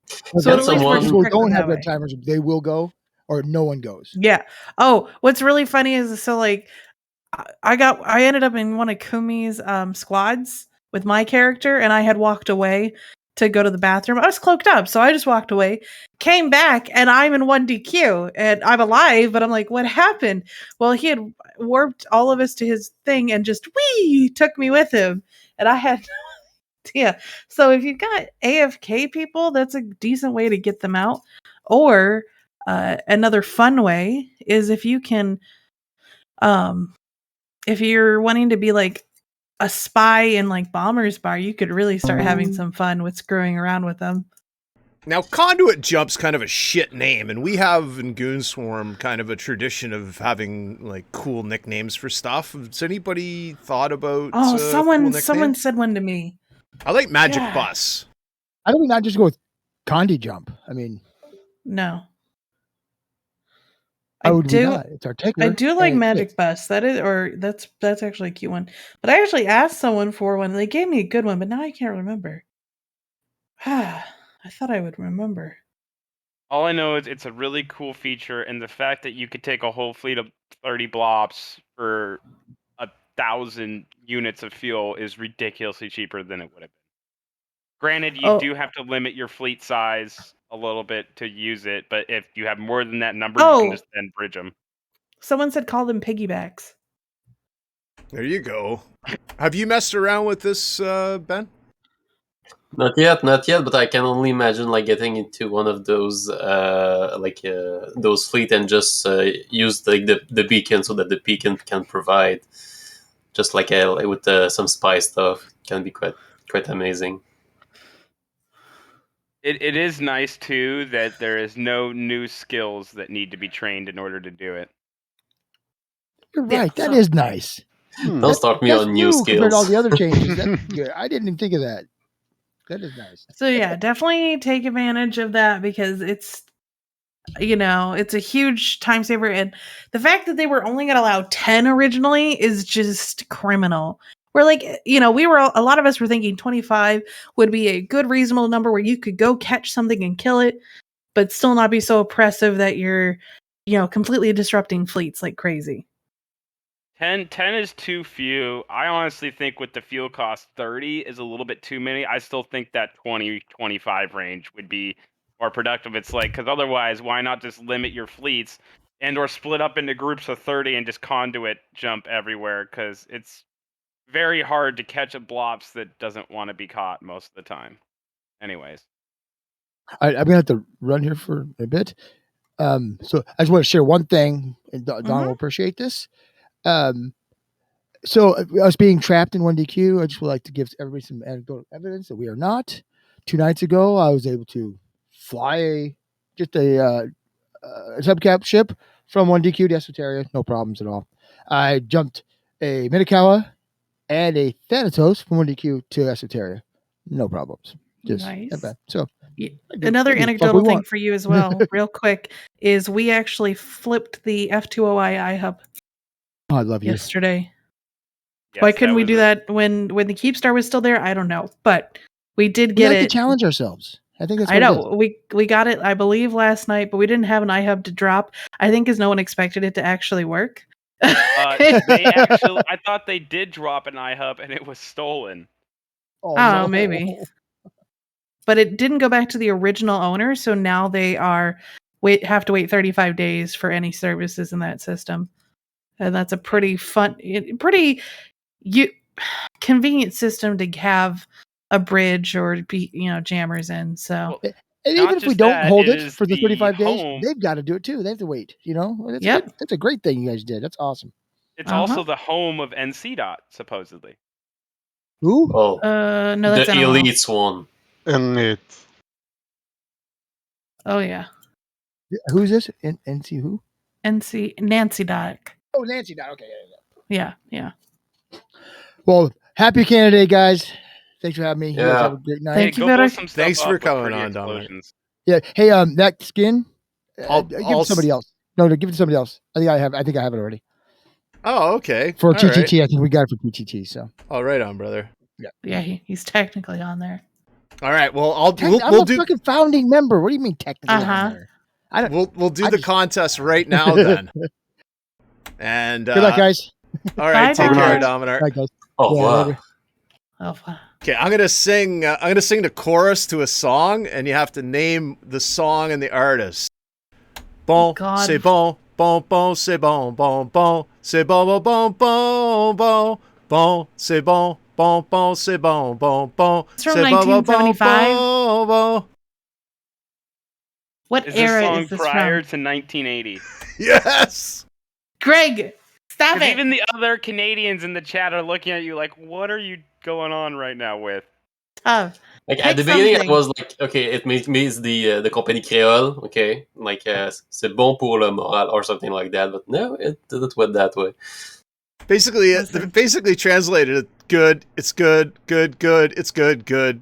So Can at least we're someone- just People who protected don't that have red way. timers, they will go, or no one goes. Yeah. Oh, what's really funny is so like I ended up in one of Kumi's squads with my character, and I had walked away to go to the bathroom. I was cloaked up, so I just walked away, came back, and I'm in 1DQ, and I'm alive, but I'm like, what happened? Well, he had warped all of us to his thing and just took me with him, and I had no idea. So if you've got AFK people, that's a decent way to get them out. Or another fun way is if you can if you're wanting to be like a spy in like Bomber's Bar, you could really start having some fun with screwing around with them. Now, Conduit Jump's kind of a shit name, and we have in Goonswarm kind of a tradition of having like cool nicknames for stuff. Has anybody thought about? Oh, cool someone said one to me. I like Magic Yeah. Bus. I don't not just go with Condi Jump. I mean, No. how would we not? It's our tickler. I do like and it Magic fits. Bus. That's actually a cute one. But I actually asked someone for one. They gave me a good one, but now I can't remember. I thought I would remember. All I know is it's a really cool feature, and the fact that you could take a whole fleet of 30 blops for 1,000 units of fuel is ridiculously cheaper than it would have been. Granted, you do have to limit your fleet size a little bit to use it, but if you have more than that number, you can just then bridge them. Someone said call them piggybacks. There you go. Have you messed around with this, Ben? Not yet, but I can only imagine like getting into one of those those fleet and just use like the beacon so that the beacon can provide just like with some spy stuff. Can be quite amazing. It is nice too that there is no new skills that need to be trained in order to do it. You're right. That is nice. Don't start me on new skills compared to all the other changes. That's good. I didn't even think of that. That is nice. So yeah, definitely take advantage of that because it's it's a huge time saver, and the fact that they were only going to allow 10 originally is just criminal. We're like, a lot of us were thinking 25 would be a good reasonable number where you could go catch something and kill it, but still not be so oppressive that you're, completely disrupting fleets like crazy. 10 is too few. I honestly think with the fuel cost, 30 is a little bit too many. I still think that 20-25 range would be more productive. It's like, because otherwise, why not just limit your fleets and or split up into groups of 30 and just conduit jump everywhere? Because it's very hard to catch a blops that doesn't want to be caught most of the time. Anyways. I'm going to have to run here for a bit. So I just want to share one thing, and Don will appreciate this. So us being trapped in 1DQ, I just would like to give everybody some anecdotal evidence that we are not. 2 nights ago, I was able to fly a subcap ship from 1DQ to Esoteria, no problems at all. I jumped a Minokawa and a Thanatos from 1DQ to Esoteria, no problems. Just nice. not bad. So another anecdotal thing for you as well, real quick, is we actually flipped the F2OI iHub. Oh, I love you. Yesterday. Yes, why couldn't we do that when the Keepstar was still there? I don't know, but we did get it. To challenge ourselves. I think that's. I know we got it, I believe, last night, but we didn't have an iHub to drop. I think because no one expected it to actually work. I thought they did drop an iHub and it was stolen. Oh no. Maybe. But it didn't go back to the original owner, so now they have to wait 35 days for any services in that system. And that's a pretty convenient system to have a bridge or be, jammers in. So, and even if we don't hold it for the 35 days, they've got to do it too. They have to wait. That's a great thing you guys did. That's awesome. It's also the home of NC. Supposedly. Who? Oh, no, that's the Elites one. Elite. Oh yeah. Who's this? NC who? NC Nancy Doc. Oh, Nancy Doc. Okay. Yeah. Well, happy Canada Day, guys. Thanks for having me. You guys have a great night. Thank you. Thanks for coming on, Dominic. Yeah. Hey, that skin. Give it to somebody else. No, give it to somebody else. I think I have it already. Oh, okay. For TTT, I think we got it for TTT. So. Oh, right on, brother. Yeah, he's technically on there. All right. Well, I'm a fucking founding member. What do you mean technically on there? We'll do the contest right now then. And good luck, guys. All right, take care, Dominar. Bye, guys. Oh wow. Oh wow. Okay, I'm gonna sing the chorus to a song, and you have to name the song and the artist. Bon, c'est bon, bon, bon, c'est bon, bon, bon, c'est bon, bon, bon, bon, bon, bon, c'est bon, bon, bon, c'est bon, bon, bon. It's from 1975. What is era this song is this prior from? to 1980? Yes. Greg, stop it. Even the other Canadians in the chat are looking at you like, what are you going on right now with? Like at the beginning, I was like, okay, it means the compagnie créole, okay, like c'est bon pour le moral or something like that. But no, it didn't went that way. Basically translated it good. It's good. Good. Good. It's good. Good.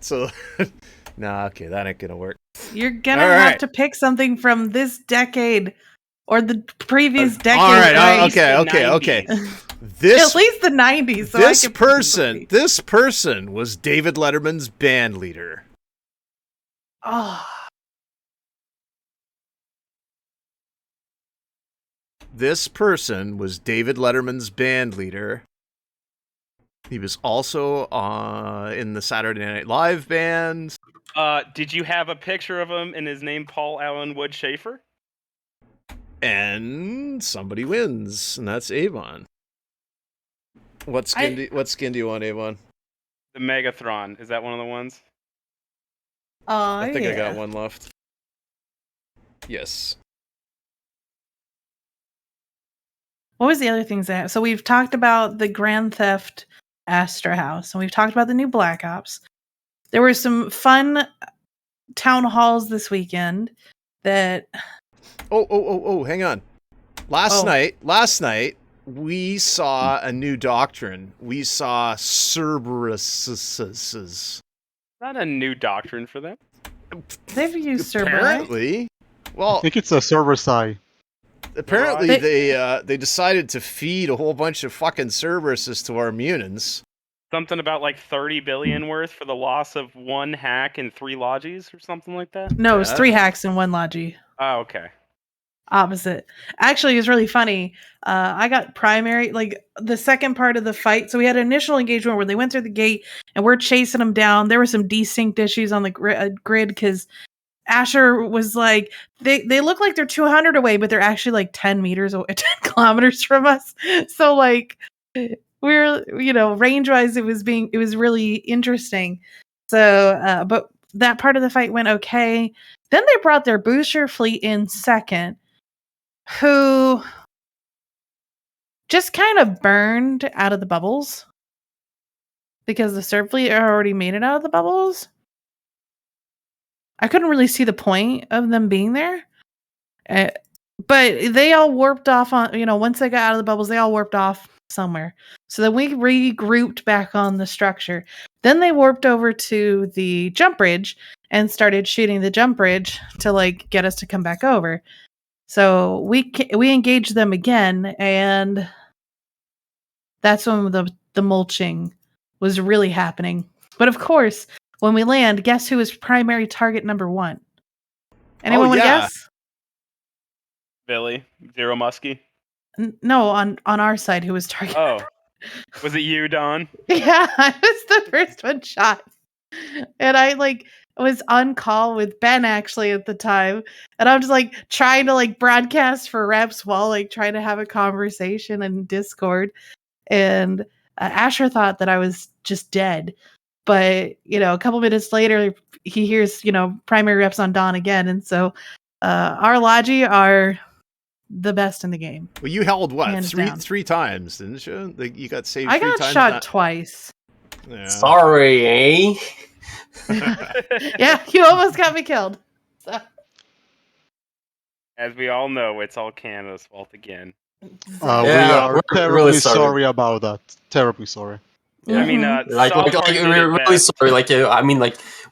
So, nah, okay, that ain't gonna work. You're gonna have to pick something from this decade or the previous decade. All right. Okay. At least the 90s. So this person was David Letterman's band leader. Oh. This person was David Letterman's band leader. He was also in the Saturday Night Live band. Did you have a picture of him and his name Paul Allen Wood Schaefer? And somebody wins, and that's Avon. What skin do you want, Avon? The Megathron. Is that one of the ones? I think I got one left. Yes. What was the other things that? So we've talked about the Grand Theft Astra House, and we've talked about the new Black Ops. There were some fun town halls this weekend that. Oh! Hang on. Last night we saw a new doctrine. We saw Cerberus. Not a new doctrine for them. They've used Cerberus. Apparently. Well, I think it's a server side. Apparently, they decided to feed a whole bunch of fucking Cerberuses to our Munins. Something about like 30 billion worth for the loss of 1 hack and 3 logies or something like that? No, it was 3 hacks and 1 logi. Oh, okay. Opposite. Actually, it was really funny. I got primary, like the second part of the fight. So we had an initial engagement where they went through the gate and we're chasing them down. There were some desynced issues on the grid because Asher was like, they look like they're 200 away, but they're actually like 10 meters away, 10 kilometers from us. So like we're, range wise, it was really interesting. So, but that part of the fight went okay. Then they brought their booster fleet in second, who just kind of burned out of the bubbles because the Serb fleet already made it out of the bubbles. I couldn't really see the point of them being there. But they all warped off on, once they got out of the bubbles, they all warped off somewhere. So then we regrouped back on the structure. Then they warped over to the jump bridge and started shooting the jump bridge to like get us to come back over. So we engaged them again, and that's when the mulching was really happening. But of course, when we land, guess who is primary target number 1? Anyone want to guess? Billy, Zero Muskie. No, on our side, who was target? Oh, was it you, Don? Yeah, I was the first one shot, and I was on call with Ben actually at the time, and I'm just like trying to like broadcast for reps while like trying to have a conversation in Discord, and Asher thought that I was just dead. But, a couple minutes later, he hears, primary reps on Dawn again. And so our Logi are the best in the game. Well, you held what? Three times, didn't you? You got saved 3 times? I got shot twice. Yeah. Sorry, eh? Yeah, you almost got me killed. So. As we all know, it's all Canada's fault again. We are terribly really sorry about that. Terribly sorry. Yeah. I mean, we're really sorry.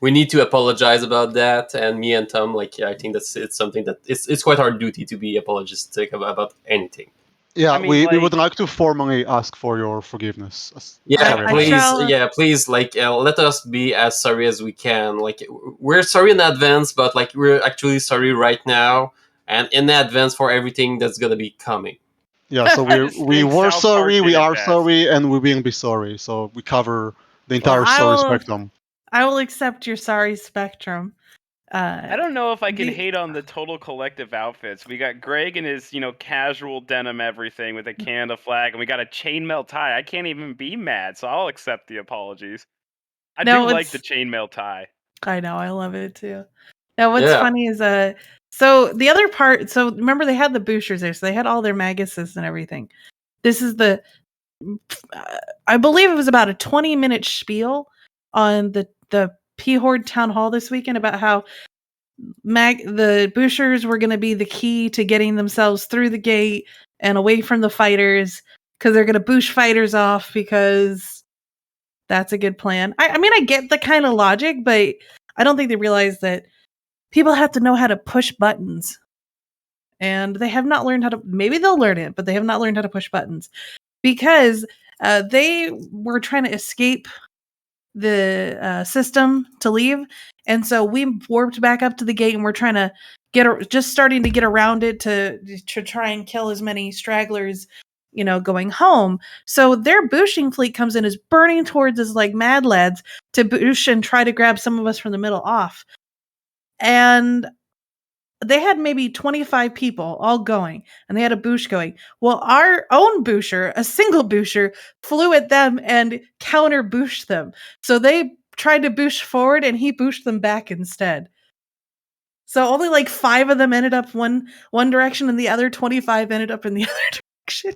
We need to apologize about that. And me and Tom, I think it's something that it's quite our duty to be apologetic about anything. Yeah, we would like to formally ask for your forgiveness. Please, let us be as sorry as we can. We're sorry in advance, but we're actually sorry right now, and in advance for everything that's gonna be coming. Yeah, so we were sorry, we are sorry, and we will be sorry. So we cover the entire sorry spectrum. I will accept your sorry spectrum. I don't know if I can hate on the total collective outfits. We got Greg in his, casual denim everything with a Canada flag, and we got a chainmail tie. I can't even be mad, so I'll accept the apologies. I do like the chainmail tie. I know, I love it too. Now, what's funny is so the other part. So remember, they had the boosters there, so they had all their Maguses and everything. This is I believe it was about a 20-minute spiel on the P-Horde Town Hall this weekend about how the boosters were going to be the key to getting themselves through the gate and away from the fighters, because they're going to boost fighters off because that's a good plan. I mean, I get the kind of logic, but I don't think they realize that people have to know how to push buttons. And they have not learned how to, maybe they'll learn it, but they have not learned how to push buttons because they were trying to escape the system to leave. And so we warped back up to the gate and we're trying to just starting to get around it to try and kill as many stragglers, going home. So their booshing fleet comes in, is burning towards us like mad lads to boosh and try to grab some of us from the middle off. And they had maybe 25 people all going, and they had a boosh going. Well, our own boosher, a single boosher, flew at them and counter booshed them. So they tried to boosh forward, and he booshed them back instead. So only like 5 of them ended up one direction, and the other 25 ended up in the other direction.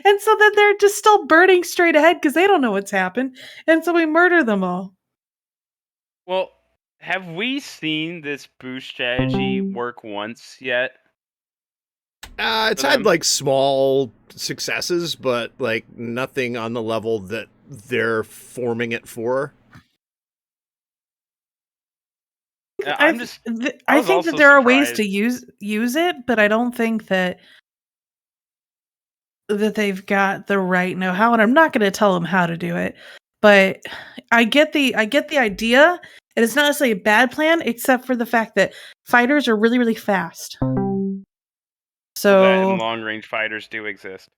And so then they're just still burning straight ahead because they don't know what's happened. And so we murder them all. Well, have we seen this boost strategy work once yet? It's had like small successes, but like nothing on the level that they're forming it for. I think that there are ways to use it, but I don't think that they've got the right know-how, and I'm not going to tell them how to do it. But I get the idea, and it's not necessarily a bad plan, except for the fact that fighters are really, really fast. So long-range fighters do exist.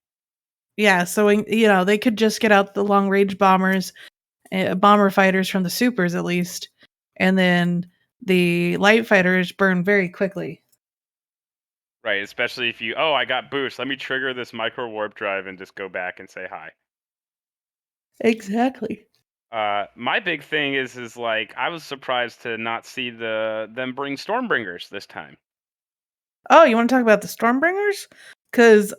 Yeah, so they could just get out the long-range bombers, bomber fighters from the supers at least, and then the light fighters burn very quickly. Right, especially if I got boost, let me trigger this micro warp drive and just go back and say hi. Exactly. My big thing is like I was surprised to not see them bring Stormbringers this time. Oh, you want to talk about the Stormbringers? Because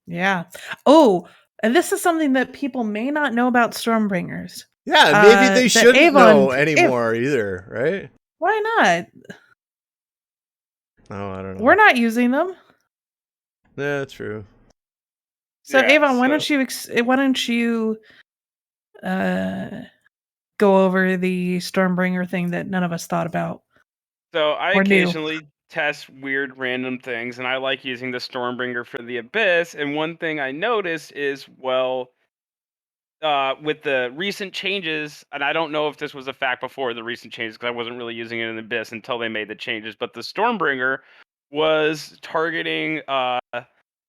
yeah. Oh, and this is something that people may not know about Stormbringers. Yeah, maybe they shouldn't know anymore either, right? Why not? Oh, I don't know. We're not using them. Yeah, true. So Avon, why don't you go over the Stormbringer thing that none of us thought about? So I occasionally test weird random things, and I like using the Stormbringer for the Abyss. And one thing I noticed is, with the recent changes, and I don't know if this was a fact before the recent changes because I wasn't really using it in the Abyss until they made the changes, but the Stormbringer was targeting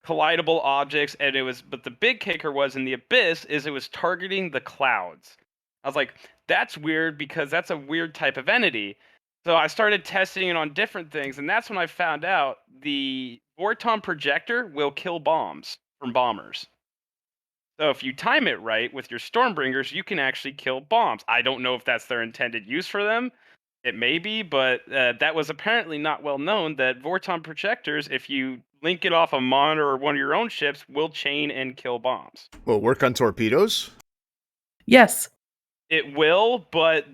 collidable objects, and but the big kicker was in the Abyss is it was targeting the clouds. I was like, that's weird because that's a weird type of entity. So I started testing it on different things, and that's when I found out the Vorton projector will kill bombs from bombers. So if you time it right with your Stormbringers, you can actually kill bombs. I don't know if that's their intended use for them. It may be, but that was apparently not well known that Vorton projectors, if you link it off a monitor or one of your own ships, will chain and kill bombs. Will it work on torpedoes? Yes. It will, but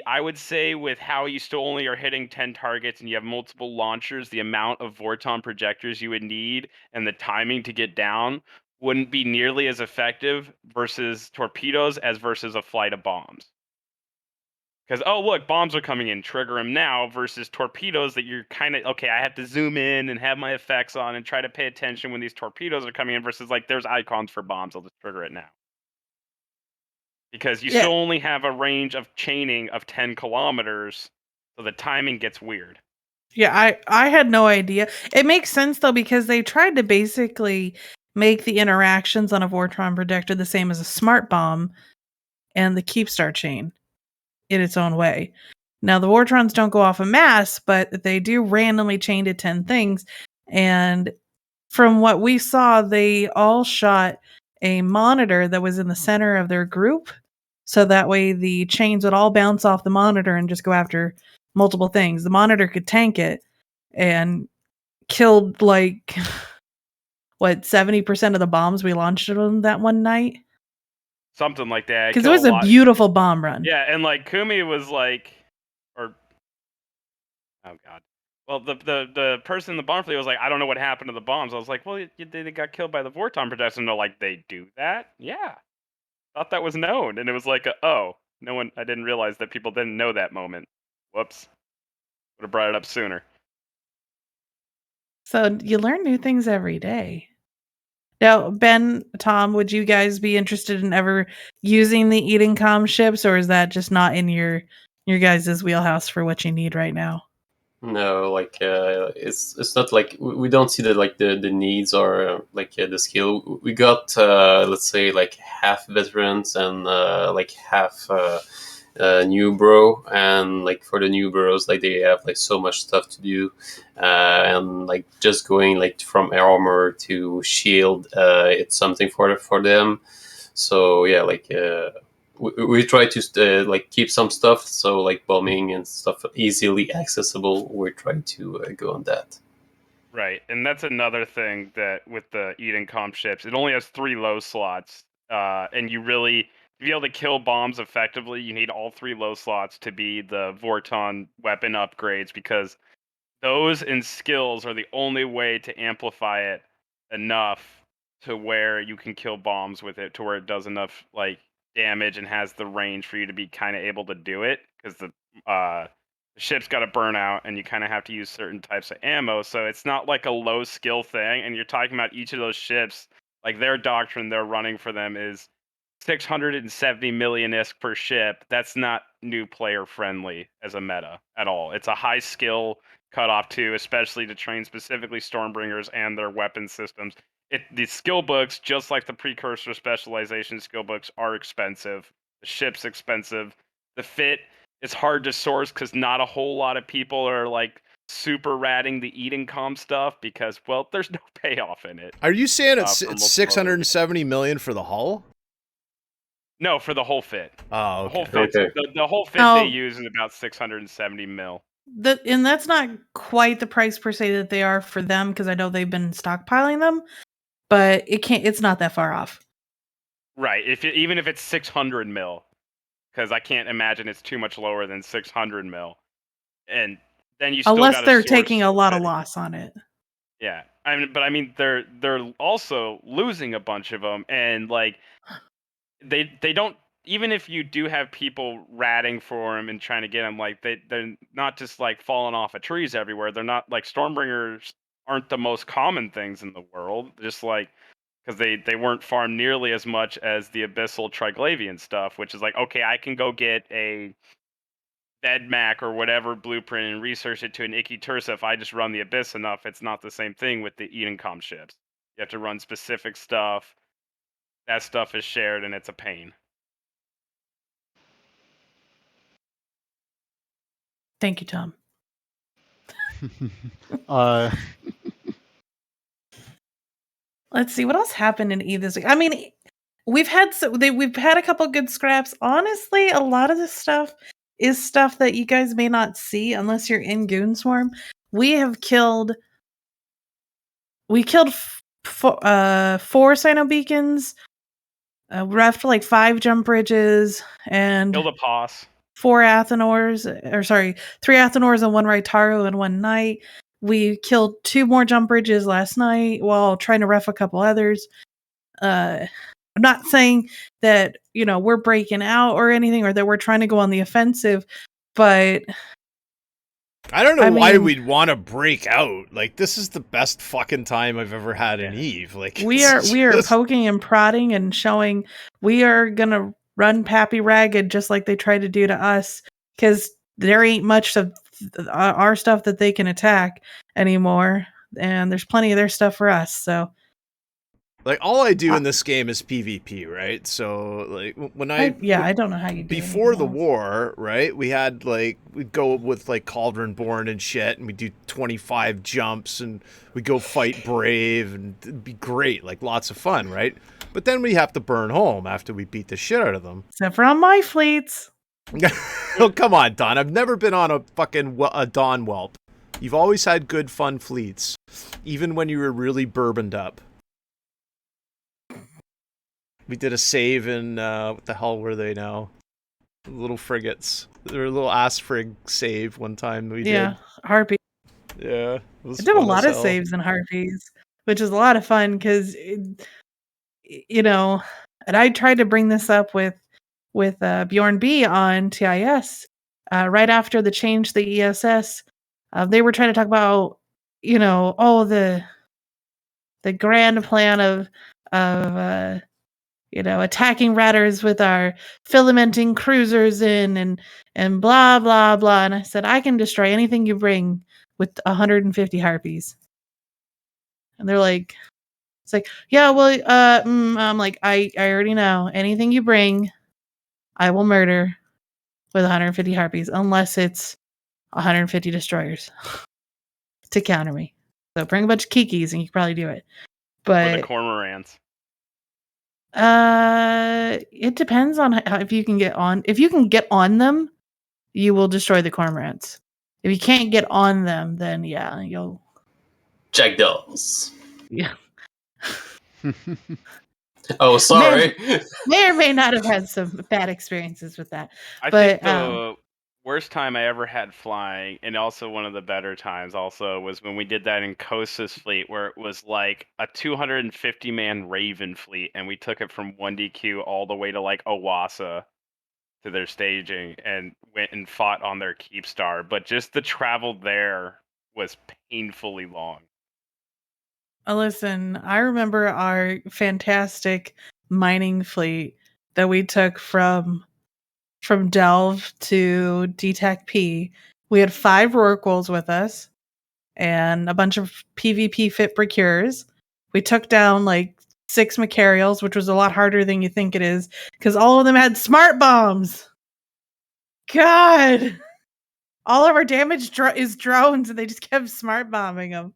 I would say with how you still only are hitting 10 targets and you have multiple launchers, the amount of Vorton projectors you would need and the timing to get down wouldn't be nearly as effective versus torpedoes as versus a flight of bombs. Because, look, bombs are coming in, trigger them now, versus torpedoes that you're kind of, okay, I have to zoom in and have my effects on and try to pay attention when these torpedoes are coming in versus, like, there's icons for bombs, I'll just trigger it now. Because you still only have a range of chaining of 10 kilometers, so the timing gets weird. Yeah, I had no idea. It makes sense, though, because they tried to basically make the interactions on a Vorton projector the same as a smart bomb and the Keepstar chain in its own way. Now, the Vortrons don't go off en masse, but they do randomly chain to 10 things. And from what we saw, they all shot a monitor that was in the center of their group. So that way the chains would all bounce off the monitor and just go after multiple things. The monitor could tank it and killed 70% of the bombs we launched at them that one night. Something like that. Because it was a beautiful bomb run. Yeah, and Kumi was oh god. Well, the person in the bomb fleet was like, I don't know what happened to the bombs. I was like, well, they got killed by the Vorton projectors. And they're like, they do that? Yeah. Thought that was known. And it was like, I didn't realize that people didn't know that moment. Whoops. Would have brought it up sooner. So you learn new things every day. Now, Ben, Tom, would you guys be interested in ever using the Eating Com ships, or is that just not in your your guys' wheelhouse for what you need right now. No, like it's not like we don't see the needs or the skill. We got let's say like half veterans and like half new bro, and like for the new bros, like they have like so much stuff to do, and like just going like from armor to shield, it's something for them. So yeah, like we try to like keep some stuff, so like bombing and stuff easily accessible. We're trying to go on that. Right, and that's another thing that with the Eden comp ships, it only has 3 low slots, and you really to be able to kill bombs effectively, you need all 3 low slots to be the Vorton weapon upgrades, because those and skills are the only way to amplify it enough to where you can kill bombs with it, to where it does enough like damage and has the range for you to be kind of able to do it, because the ship's got to burn out and you kind of have to use certain types of ammo, so it's not like a low skill thing. And you're talking about each of those ships, like their doctrine they're running for them is 670 million ISK per ship. That's not new player friendly as a meta at all. It's a high skill cutoff too, especially to train specifically Stormbringers and their weapon systems. The skill books, just like the precursor specialization skill books, are expensive. The ship's expensive. The fit is hard to source because not a whole lot of people are like super ratting the Eden com stuff, because, well, there's no payoff in it. Are you saying it's for multiple 670 million for the hull? No, for the whole fit. Oh, The whole okay. fit. Okay. The whole fit Oh. they use is about 670 mil. And that's not quite the price per se that they are for them, because I know they've been stockpiling them, but it's not that far off. Right. Even if it's 600 mil, because I can't imagine it's too much lower than 600 mil, and then you still Unless gotta they're source taking a lot of the- loss on it. Yeah, I mean they're also losing a bunch of them, and like they don't, even if you do have people ratting for them and trying to get them, like they're not just like falling off of trees everywhere. They're not like Stormbringers aren't the most common things in the world, just like because they weren't farmed nearly as much as the Abyssal Triglavian stuff, which is like, okay, I can go get a Vedmak or whatever blueprint and research it to an Icky Tursa. If I just run the Abyss enough, it's not the same thing with the Edencom ships. You have to run specific stuff. That stuff is shared, and it's a pain. Thank you, Tom. Let's see what else happened in E this week. I mean, we've had a couple good scraps. Honestly, a lot of this stuff is stuff that you guys may not see unless you're in Goon Swarm. We killed 4 Sino beacons. We're after like 5 jump bridges and Killed a Pos. 3 Athenors and 1 Raitaru in one night. We killed 2 more jump bridges last night while trying to ref a couple others. I'm not saying that, we're breaking out or anything, or that we're trying to go on the offensive, but I don't know why we'd want to break out. Like, this is the best fucking time I've ever had in Eve. Like, we are poking and prodding and showing we are gonna run Pappy ragged just like they tried to do to us, because there ain't much of our stuff that they can attack anymore, and there's plenty of their stuff for us. So, like, all I do in this game is PvP, right? So, like, when I don't know how you do before the war, right? We had we'd go with like Cauldron Born and shit, and we do 25 jumps, and we go fight Brave, and it'd be great, like lots of fun, right? But then we have to burn home after we beat the shit out of them. Except for on my fleets. Oh, come on, Don. I've never been on a fucking Dawn Whelp. You've always had good, fun fleets, even when you were really bourboned up. We did a save in, what the hell were they now? Little frigates. They were a little ass frig save one time we did. Harpy. Yeah. I did a lot of saves in Harpies, which is a lot of fun because, and I tried to bring this up with Bjorn B on TIS right after the change to the ESS. They were trying to talk about, the grand plan of attacking ratters with our filamenting cruisers in and blah, blah, blah. And I said, I can destroy anything you bring with 150 harpies. And they're like, it's like, yeah, well, I'm like, I already know. Anything you bring, I will murder with 150 harpies, unless it's 150 destroyers to counter me. So bring a bunch of kikis and you can probably do it. But or the cormorants. It depends on how, if you can get on. If you can get on them, you will destroy the cormorants. If you can't get on them, then yeah, you'll Jackdaws. yeah. Oh, sorry. May or may not have had some bad experiences with that. I But think the worst time I ever had flying, and also one of the better times also, was when we did that in Kosa's fleet, where it was like a 250-man Raven fleet, and we took it from 1DQ all the way to like Owasa to their staging, and went and fought on their keep star. But just the travel there was painfully long. Listen, I remember our fantastic mining fleet that we took from Delve to DTAC P. We had 5 Rorquals with us and a bunch of PvP fit procures. We took down like 6 Macarials, which was a lot harder than you think it is, because all of them had smart bombs. God! All of our damage is drones, and they just kept smart bombing them.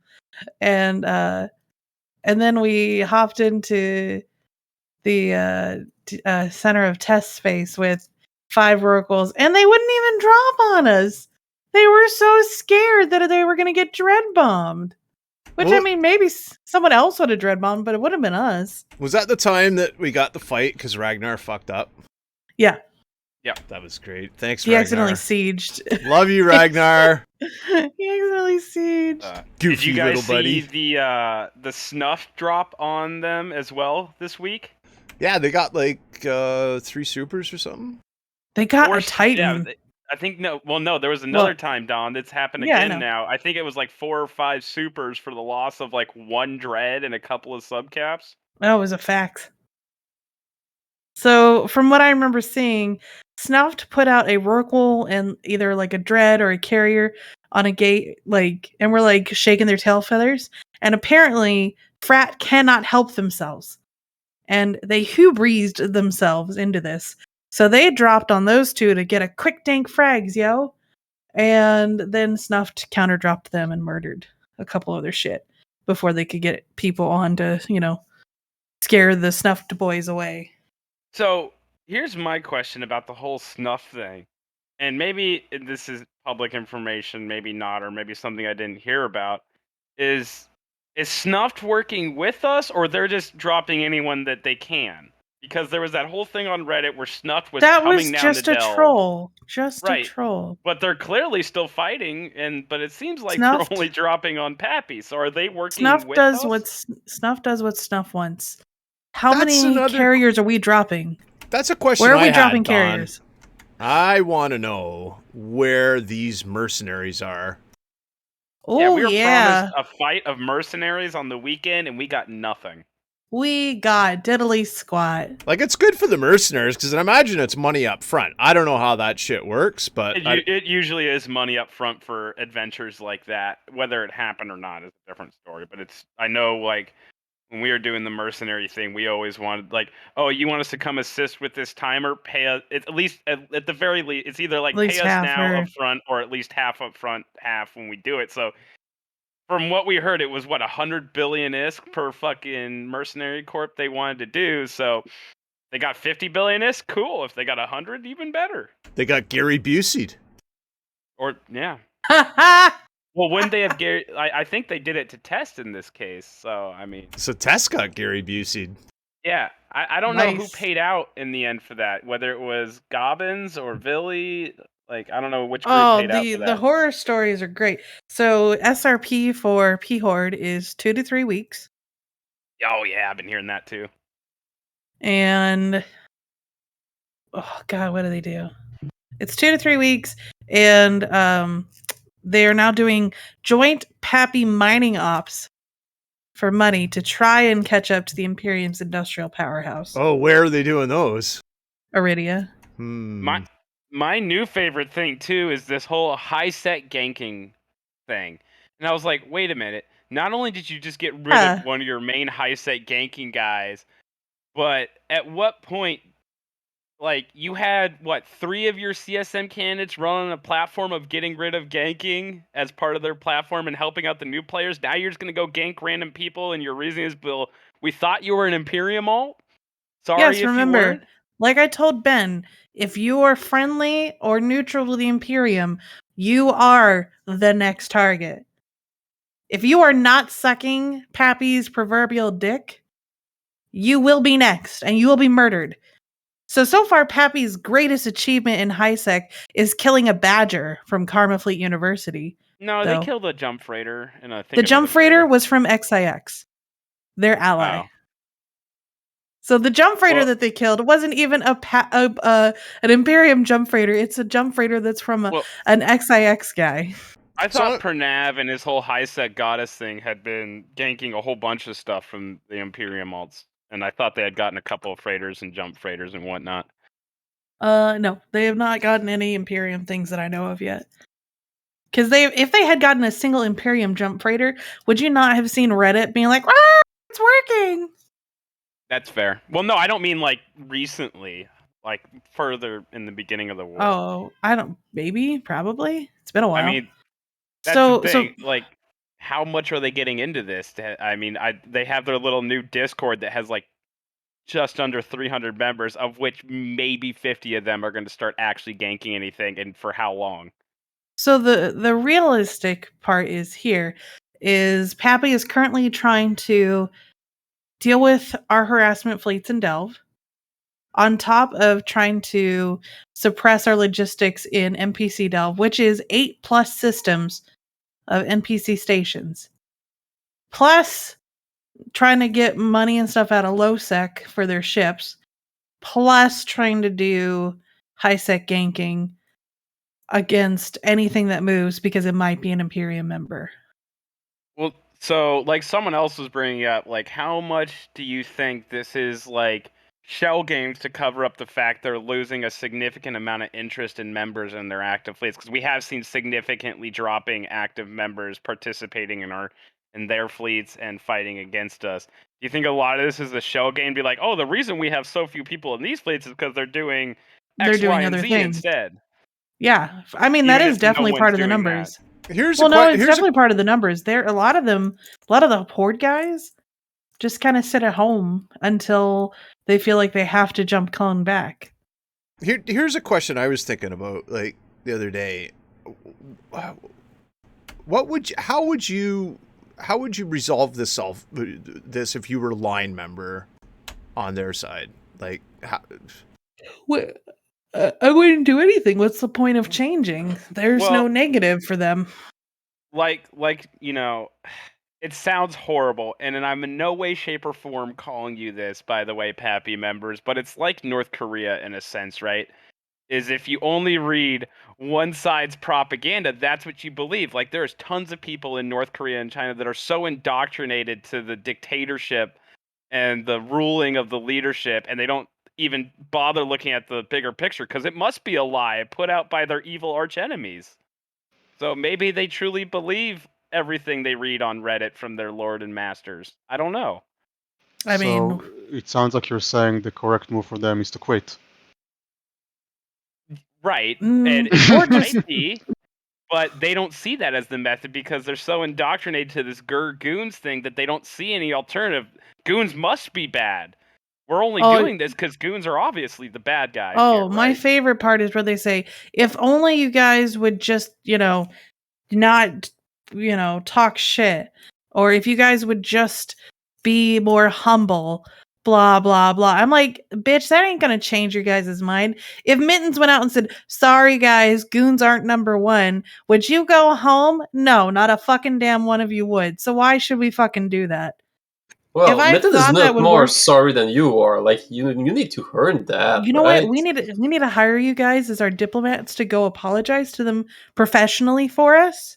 And then we hopped into the center of test space with 5 Rorquals, and they wouldn't even drop on us. They were so scared that they were going to get dread bombed. Which, I mean, maybe someone else would have dread bombed, but it would have been us. Was that the time that we got the fight because Ragnar fucked up? Yeah. Yeah. That was great. Thanks, he Ragnar. Accidentally sieged. Love you, Ragnar. He accidentally sieged. Goofy did you guys little buddy. see the snuff drop on them as well this week? Yeah, they got like 3 supers or something. They got a Titan. Yeah, I think no. There was another time, Don, that's happened again now. I think it was like 4 or 5 supers for the loss of like 1 dread and a couple of subcaps. That was a fact. So, from what I remember seeing, Snuffed put out a Rorqual and either like a dread or a carrier on a gate, and we're like shaking their tail feathers. And apparently, Frat cannot help themselves. And they hubrised themselves into this. So they dropped on those 2 to get a quick dank frags, yo. And then Snuffed counter dropped them and murdered a couple of their shit before they could get people on to, scare the Snuffed boys away. So here's my question about the whole snuff thing. And maybe this is public information, maybe not, or maybe something I didn't hear about. Is Snuffed working with us, or they're just dropping anyone that they can? Because there was that whole thing on Reddit where Snuffed was coming down to Delve. That was just a troll. Just right. a troll. But they're clearly still fighting, but it seems like Snuffed. they're only dropping on Pappy. So are they working Snuff with does us? Snuff does what Snuff wants. How That's many carriers are we dropping? That's a question. Where are we I dropping had, Don. carriers? I want to know where these mercenaries are. Yeah, we were promised a fight of mercenaries on the weekend, and we got nothing. We got diddly squat. Like, it's good for the mercenaries, because I imagine it's money up front. I don't know how that shit works, but... It usually is money up front for adventures like that. Whether it happened or not is a different story. But I know, like, when we were doing the mercenary thing, we always wanted, like, oh, you want us to come assist with this timer? Pay us, at least, at the very least, it's either, like, pay us now up front, or at least half up front, half when we do it. So... from what we heard, it was 100 billion ISK per fucking mercenary corp they wanted to do. So they got 50 billion ISK. Cool. If they got 100, even better. They got Gary Busey'd. Or yeah. Well, wouldn't they have Gary? I think they did it to test in this case. So I mean, so Test got Gary Busey'd. Yeah, I don't know who paid out in the end for that. Whether it was Gobbins or Villy. Like, I don't know which group paid out for that. The horror stories are great. So SRP for P-Horde is 2 to 3 weeks. Oh, yeah, I've been hearing that too. And, oh, God, what do they do? It's 2 to 3 weeks, and they are now doing joint Pappy mining ops for money to try and catch up to the Imperium's industrial powerhouse. Oh, where are they doing those? Iridia. My new favorite thing too is this whole high set ganking thing. And I was like, wait a minute. Not only did you just get rid of one of your main high set ganking guys, but at what point, like, you had, 3 of your CSM candidates run on a platform of getting rid of ganking as part of their platform and helping out the new players? Now you're just going to go gank random people, and your reason is, Bill, we thought you were an Imperium alt? Sorry yes, if remember, you weren't? like I told Ben, if you are friendly or neutral to the Imperium, you are the next target. If you are not sucking Pappy's proverbial dick, you will be next, and you will be murdered. So far, Pappy's greatest achievement in HiSec is killing a badger from Karma Fleet University. No, though. they killed a jump freighter. And I think The jump freighter freighter was from XIX, their ally. Oh. So the jump freighter that they killed wasn't even an Imperium jump freighter. It's a jump freighter that's from an XIX guy. I thought Pernav and his whole high set goddess thing had been ganking a whole bunch of stuff from the Imperium alts, and I thought they had gotten a couple of freighters and jump freighters and whatnot. No, they have not gotten any Imperium things that I know of yet. Because if they had gotten a single Imperium jump freighter, would you not have seen Reddit being like, "Ah, it's working"? That's fair. Well, no, I don't mean like recently, like further in the beginning of the war. Oh, I don't. Maybe, probably. It's been a while. I mean, that's the thing. Like, how much are they getting into this? I mean, they have their little new Discord that has like just under 300 members, of which maybe 50 of them are going to start actually ganking anything, and for how long? So the realistic part is Pappy is currently trying to deal with our harassment fleets in Delve, on top of trying to suppress our logistics in NPC Delve, which is 8+ systems of NPC stations. Plus trying to get money and stuff out of low-sec for their ships. Plus trying to do high-sec ganking against anything that moves because it might be an Imperium member. Well, so like someone else was bringing up, like, how much do you think this is like shell games to cover up the fact they're losing a significant amount of interest in members in their active fleets? Because we have seen significantly dropping active members participating in their fleets and fighting against us. Do you think a lot of this is a shell game? Be like, oh, the reason we have so few people in these fleets is because they're doing X, Y, and Z instead. Yeah, I mean, that is definitely part of the numbers. It's definitely part of the numbers. A lot of the Horde guys just kind of sit at home until they feel like they have to jump clone back. Here's a question I was thinking about like the other day. How would you resolve this if you were a line member on their side? Like, how? I wouldn't do anything. What's the point of changing? There's no negative for them. Like, you know, it sounds horrible, and I'm in no way, shape, or form calling you this, by the way, Pappy members, but it's like North Korea in a sense, right? Is if you only read one side's propaganda, that's what you believe. Like, there's tons of people in North Korea and China that are so indoctrinated to the dictatorship and the ruling of the leadership, and they don't even bother looking at the bigger picture because it must be a lie put out by their evil archenemies. So maybe they truly believe everything they read on Reddit from their lord and masters. I don't know. I mean, it sounds like you're saying the correct move for them is to quit. Right. And it might be, but they don't see that as the method because they're so indoctrinated to this goons thing that they don't see any alternative. Goons must be bad. We're only doing this because goons are obviously the bad guys. Oh, here, my favorite part is where they say, if only you guys would just, not, talk shit. Or if you guys would just be more humble, blah, blah, blah. I'm like, bitch, that ain't going to change your guys' mind. If Mittens went out and said, sorry, guys, goons aren't number one, would you go home? No, not a fucking damn one of you would. So why should we fucking do that? Well, Mitten is not more sorry than you are. Like, you need to earn that. You know what? We need to hire you guys as our diplomats to go apologize to them professionally for us.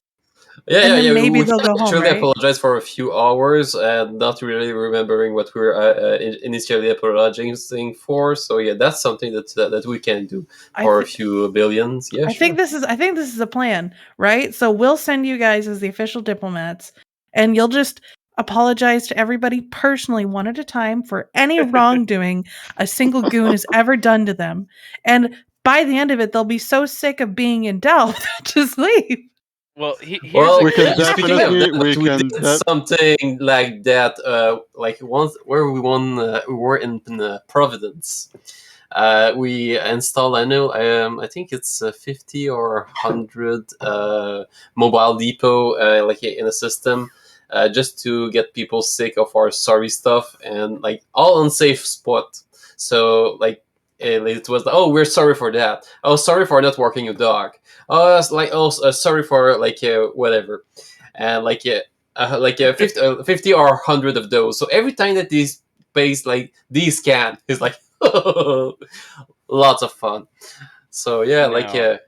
And then maybe We they'll can go home, actually right? apologize for a few hours and not really remembering what we were initially apologizing for. So yeah, that's something that we can do I for a think few billions. Yeah, I sure. think this is a plan, right? So we'll send you guys as the official diplomats, and you'll just apologize to everybody personally, one at a time, for any wrongdoing a single goon has ever done to them. And by the end of it, they'll be so sick of being in Delft, they'll just leave. Well, here's Well, a We can cool. speaking of definitely, that, we we can. did something like that. Like once where we were in Providence. We installed. I think it's 50 or 100 mobile depot like in a system. Just to get people sick of our sorry stuff and like all unsafe spot. So like it was oh, we're sorry for that. Oh, sorry for not walking your dog. Oh, it's like oh, sorry for like whatever, and like 50, 50 or 100 of those. So every time that these pays like these scan is like lots of fun. So yeah, like No.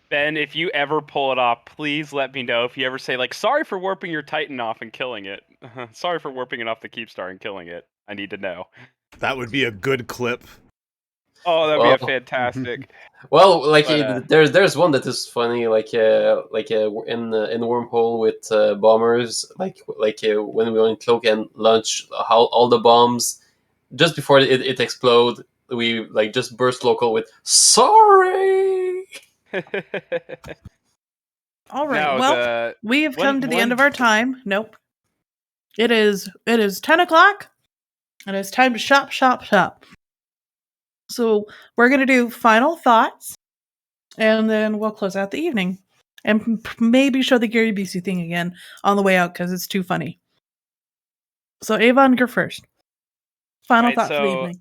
Ben, if you ever pull it off, please let me know. If you ever say like, "Sorry for warping your Titan off and killing it," "Sorry for warping it off the Keepstar and killing it," I need to know. That would be a good clip. Oh, that'd be a well, fantastic. well, like But, there's one that is funny, like in wormhole with bombers, like when we were in cloak and launch how all the bombs just before it explode, we like just burst local with sorry. All right. no, Well, the we have one come to the end one of our time. Nope. It is 10 o'clock, and it's time to shop, shop, shop. So we're gonna do final thoughts, and then we'll close out the evening, and maybe show the Gary Busey thing again on the way out because it's too funny. So Avon, you're first. Final right. thought for the So evening.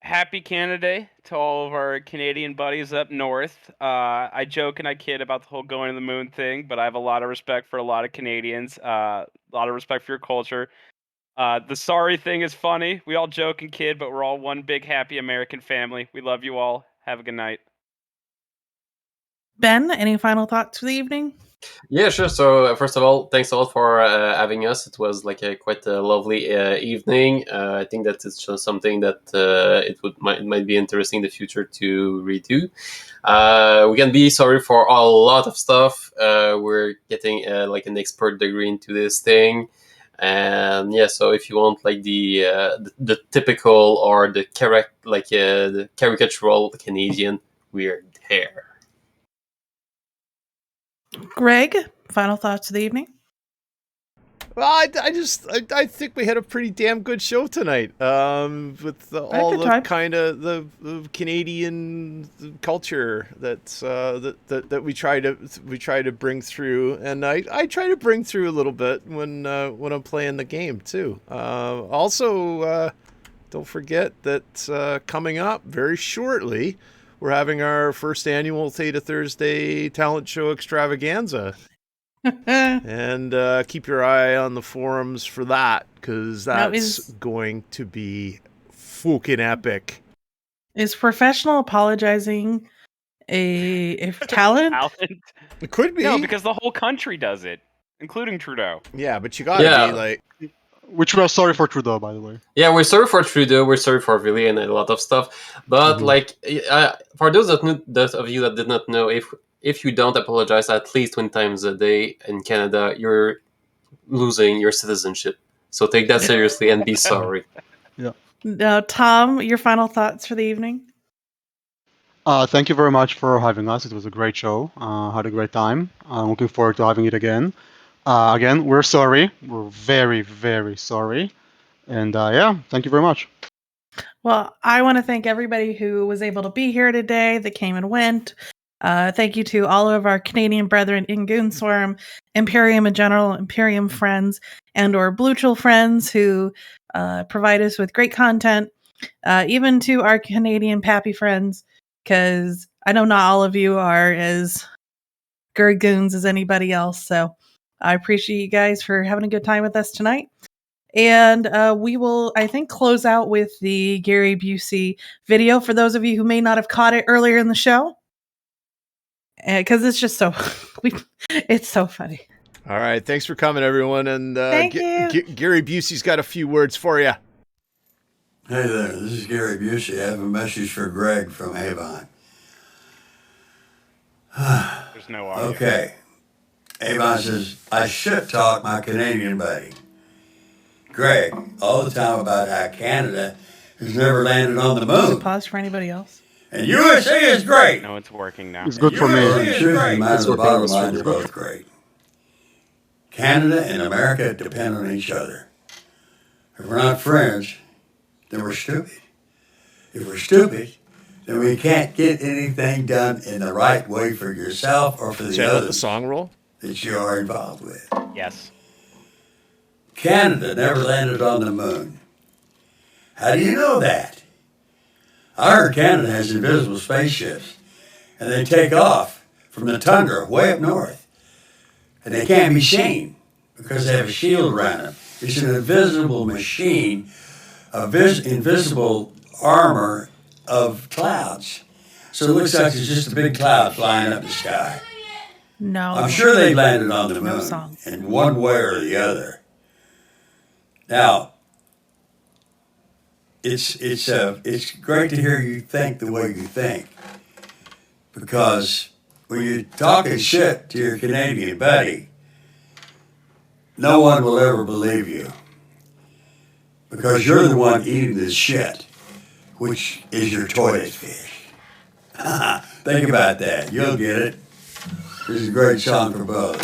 happy Canada Day to all of our Canadian buddies up north. I joke and I kid about the whole going to the moon thing, but I have a lot of respect for a lot of Canadians. A lot of respect for your culture. The sorry thing is funny. We all joke and kid, but we're all one big happy American family. We love you all. Have a good night. Ben, any final thoughts for the evening? Yeah, sure. So first of all, thanks a lot for having us. It was like a quite a lovely evening. I think that it's just something that it might be interesting in the future to redo. We can be sorry for a lot of stuff. We're getting like an expert degree into this thing, and yeah. So if you want like the typical or the the caricatural Canadian, we're there. Greg, final thoughts of the evening? Well, I think we had a pretty damn good show tonight. With all good the time. kind of the Canadian culture that we try to bring through, and I try to bring through a little bit when I'm playing the game too. Also, don't forget that coming up very shortly, we're having our first annual Theta Thursday talent show extravaganza. And keep your eye on the forums for that, because that's going to be fucking epic. Is professional apologizing a talent? Talent? It could be. No, because the whole country does it, including Trudeau. Yeah, but you gotta be like. Which we are sorry for Trudeau, by the way. Yeah, we're sorry for Trudeau, we're sorry for Villiers and a lot of stuff. But like, for those those of you that did not know, if you don't apologize at least 20 times a day in Canada, you're losing your citizenship. So take that seriously and be sorry. Yeah. Now, Tom, your final thoughts for the evening? Thank you very much for having us. It was a great show. Had a great time. I'm looking forward to having it again. Again, we're sorry. We're very, very sorry. And yeah, thank you very much. Well, I want to thank everybody who was able to be here today, that came and went. Thank you to all of our Canadian brethren in Goonswarm, Imperium in general, Imperium friends, and or Bluechel friends who provide us with great content. Even to our Canadian Pappy friends, because I know not all of you are as Gurgoons as anybody else. So I appreciate you guys for having a good time with us tonight. And we will, I think, close out with the Gary Busey video for those of you who may not have caught it earlier in the show. because it's just so it's so funny. All right, thanks for coming, everyone. And Thank you. Gary Busey's got a few words for you. Hey there, this is Gary Busey. I have a message for Greg from Avon. There's no audio. Okay. Avon says, I shit talk my Canadian buddy, Greg, all the time about how Canada has never landed on the moon. Pause for anybody else. And USA is great. No, it's working now. It's good for me. USA is great. The bottom line, they're both great. Canada and America depend on each other. If we're not friends, then we're stupid. If we're stupid, then we can't get anything done in the right way for yourself or for the Let the others song roll. that you are involved with. Yes. Canada never landed on the moon. How do you know that? I heard Canada has invisible spaceships, and they take off from the tundra way up north, and they can't be seen because they have a shield around them. It's an invisible machine, invisible armor of clouds. So it looks like there's just a big cloud flying up the sky. No. I'm sure they landed on the No moon song. in one way or the other. Now, it's great to hear you think the way you think, because when you're talking shit to your Canadian buddy, no one will ever believe you, because you're the one eating this shit, which is your toilet fish. Think about that. You'll get it. This is a great song for both.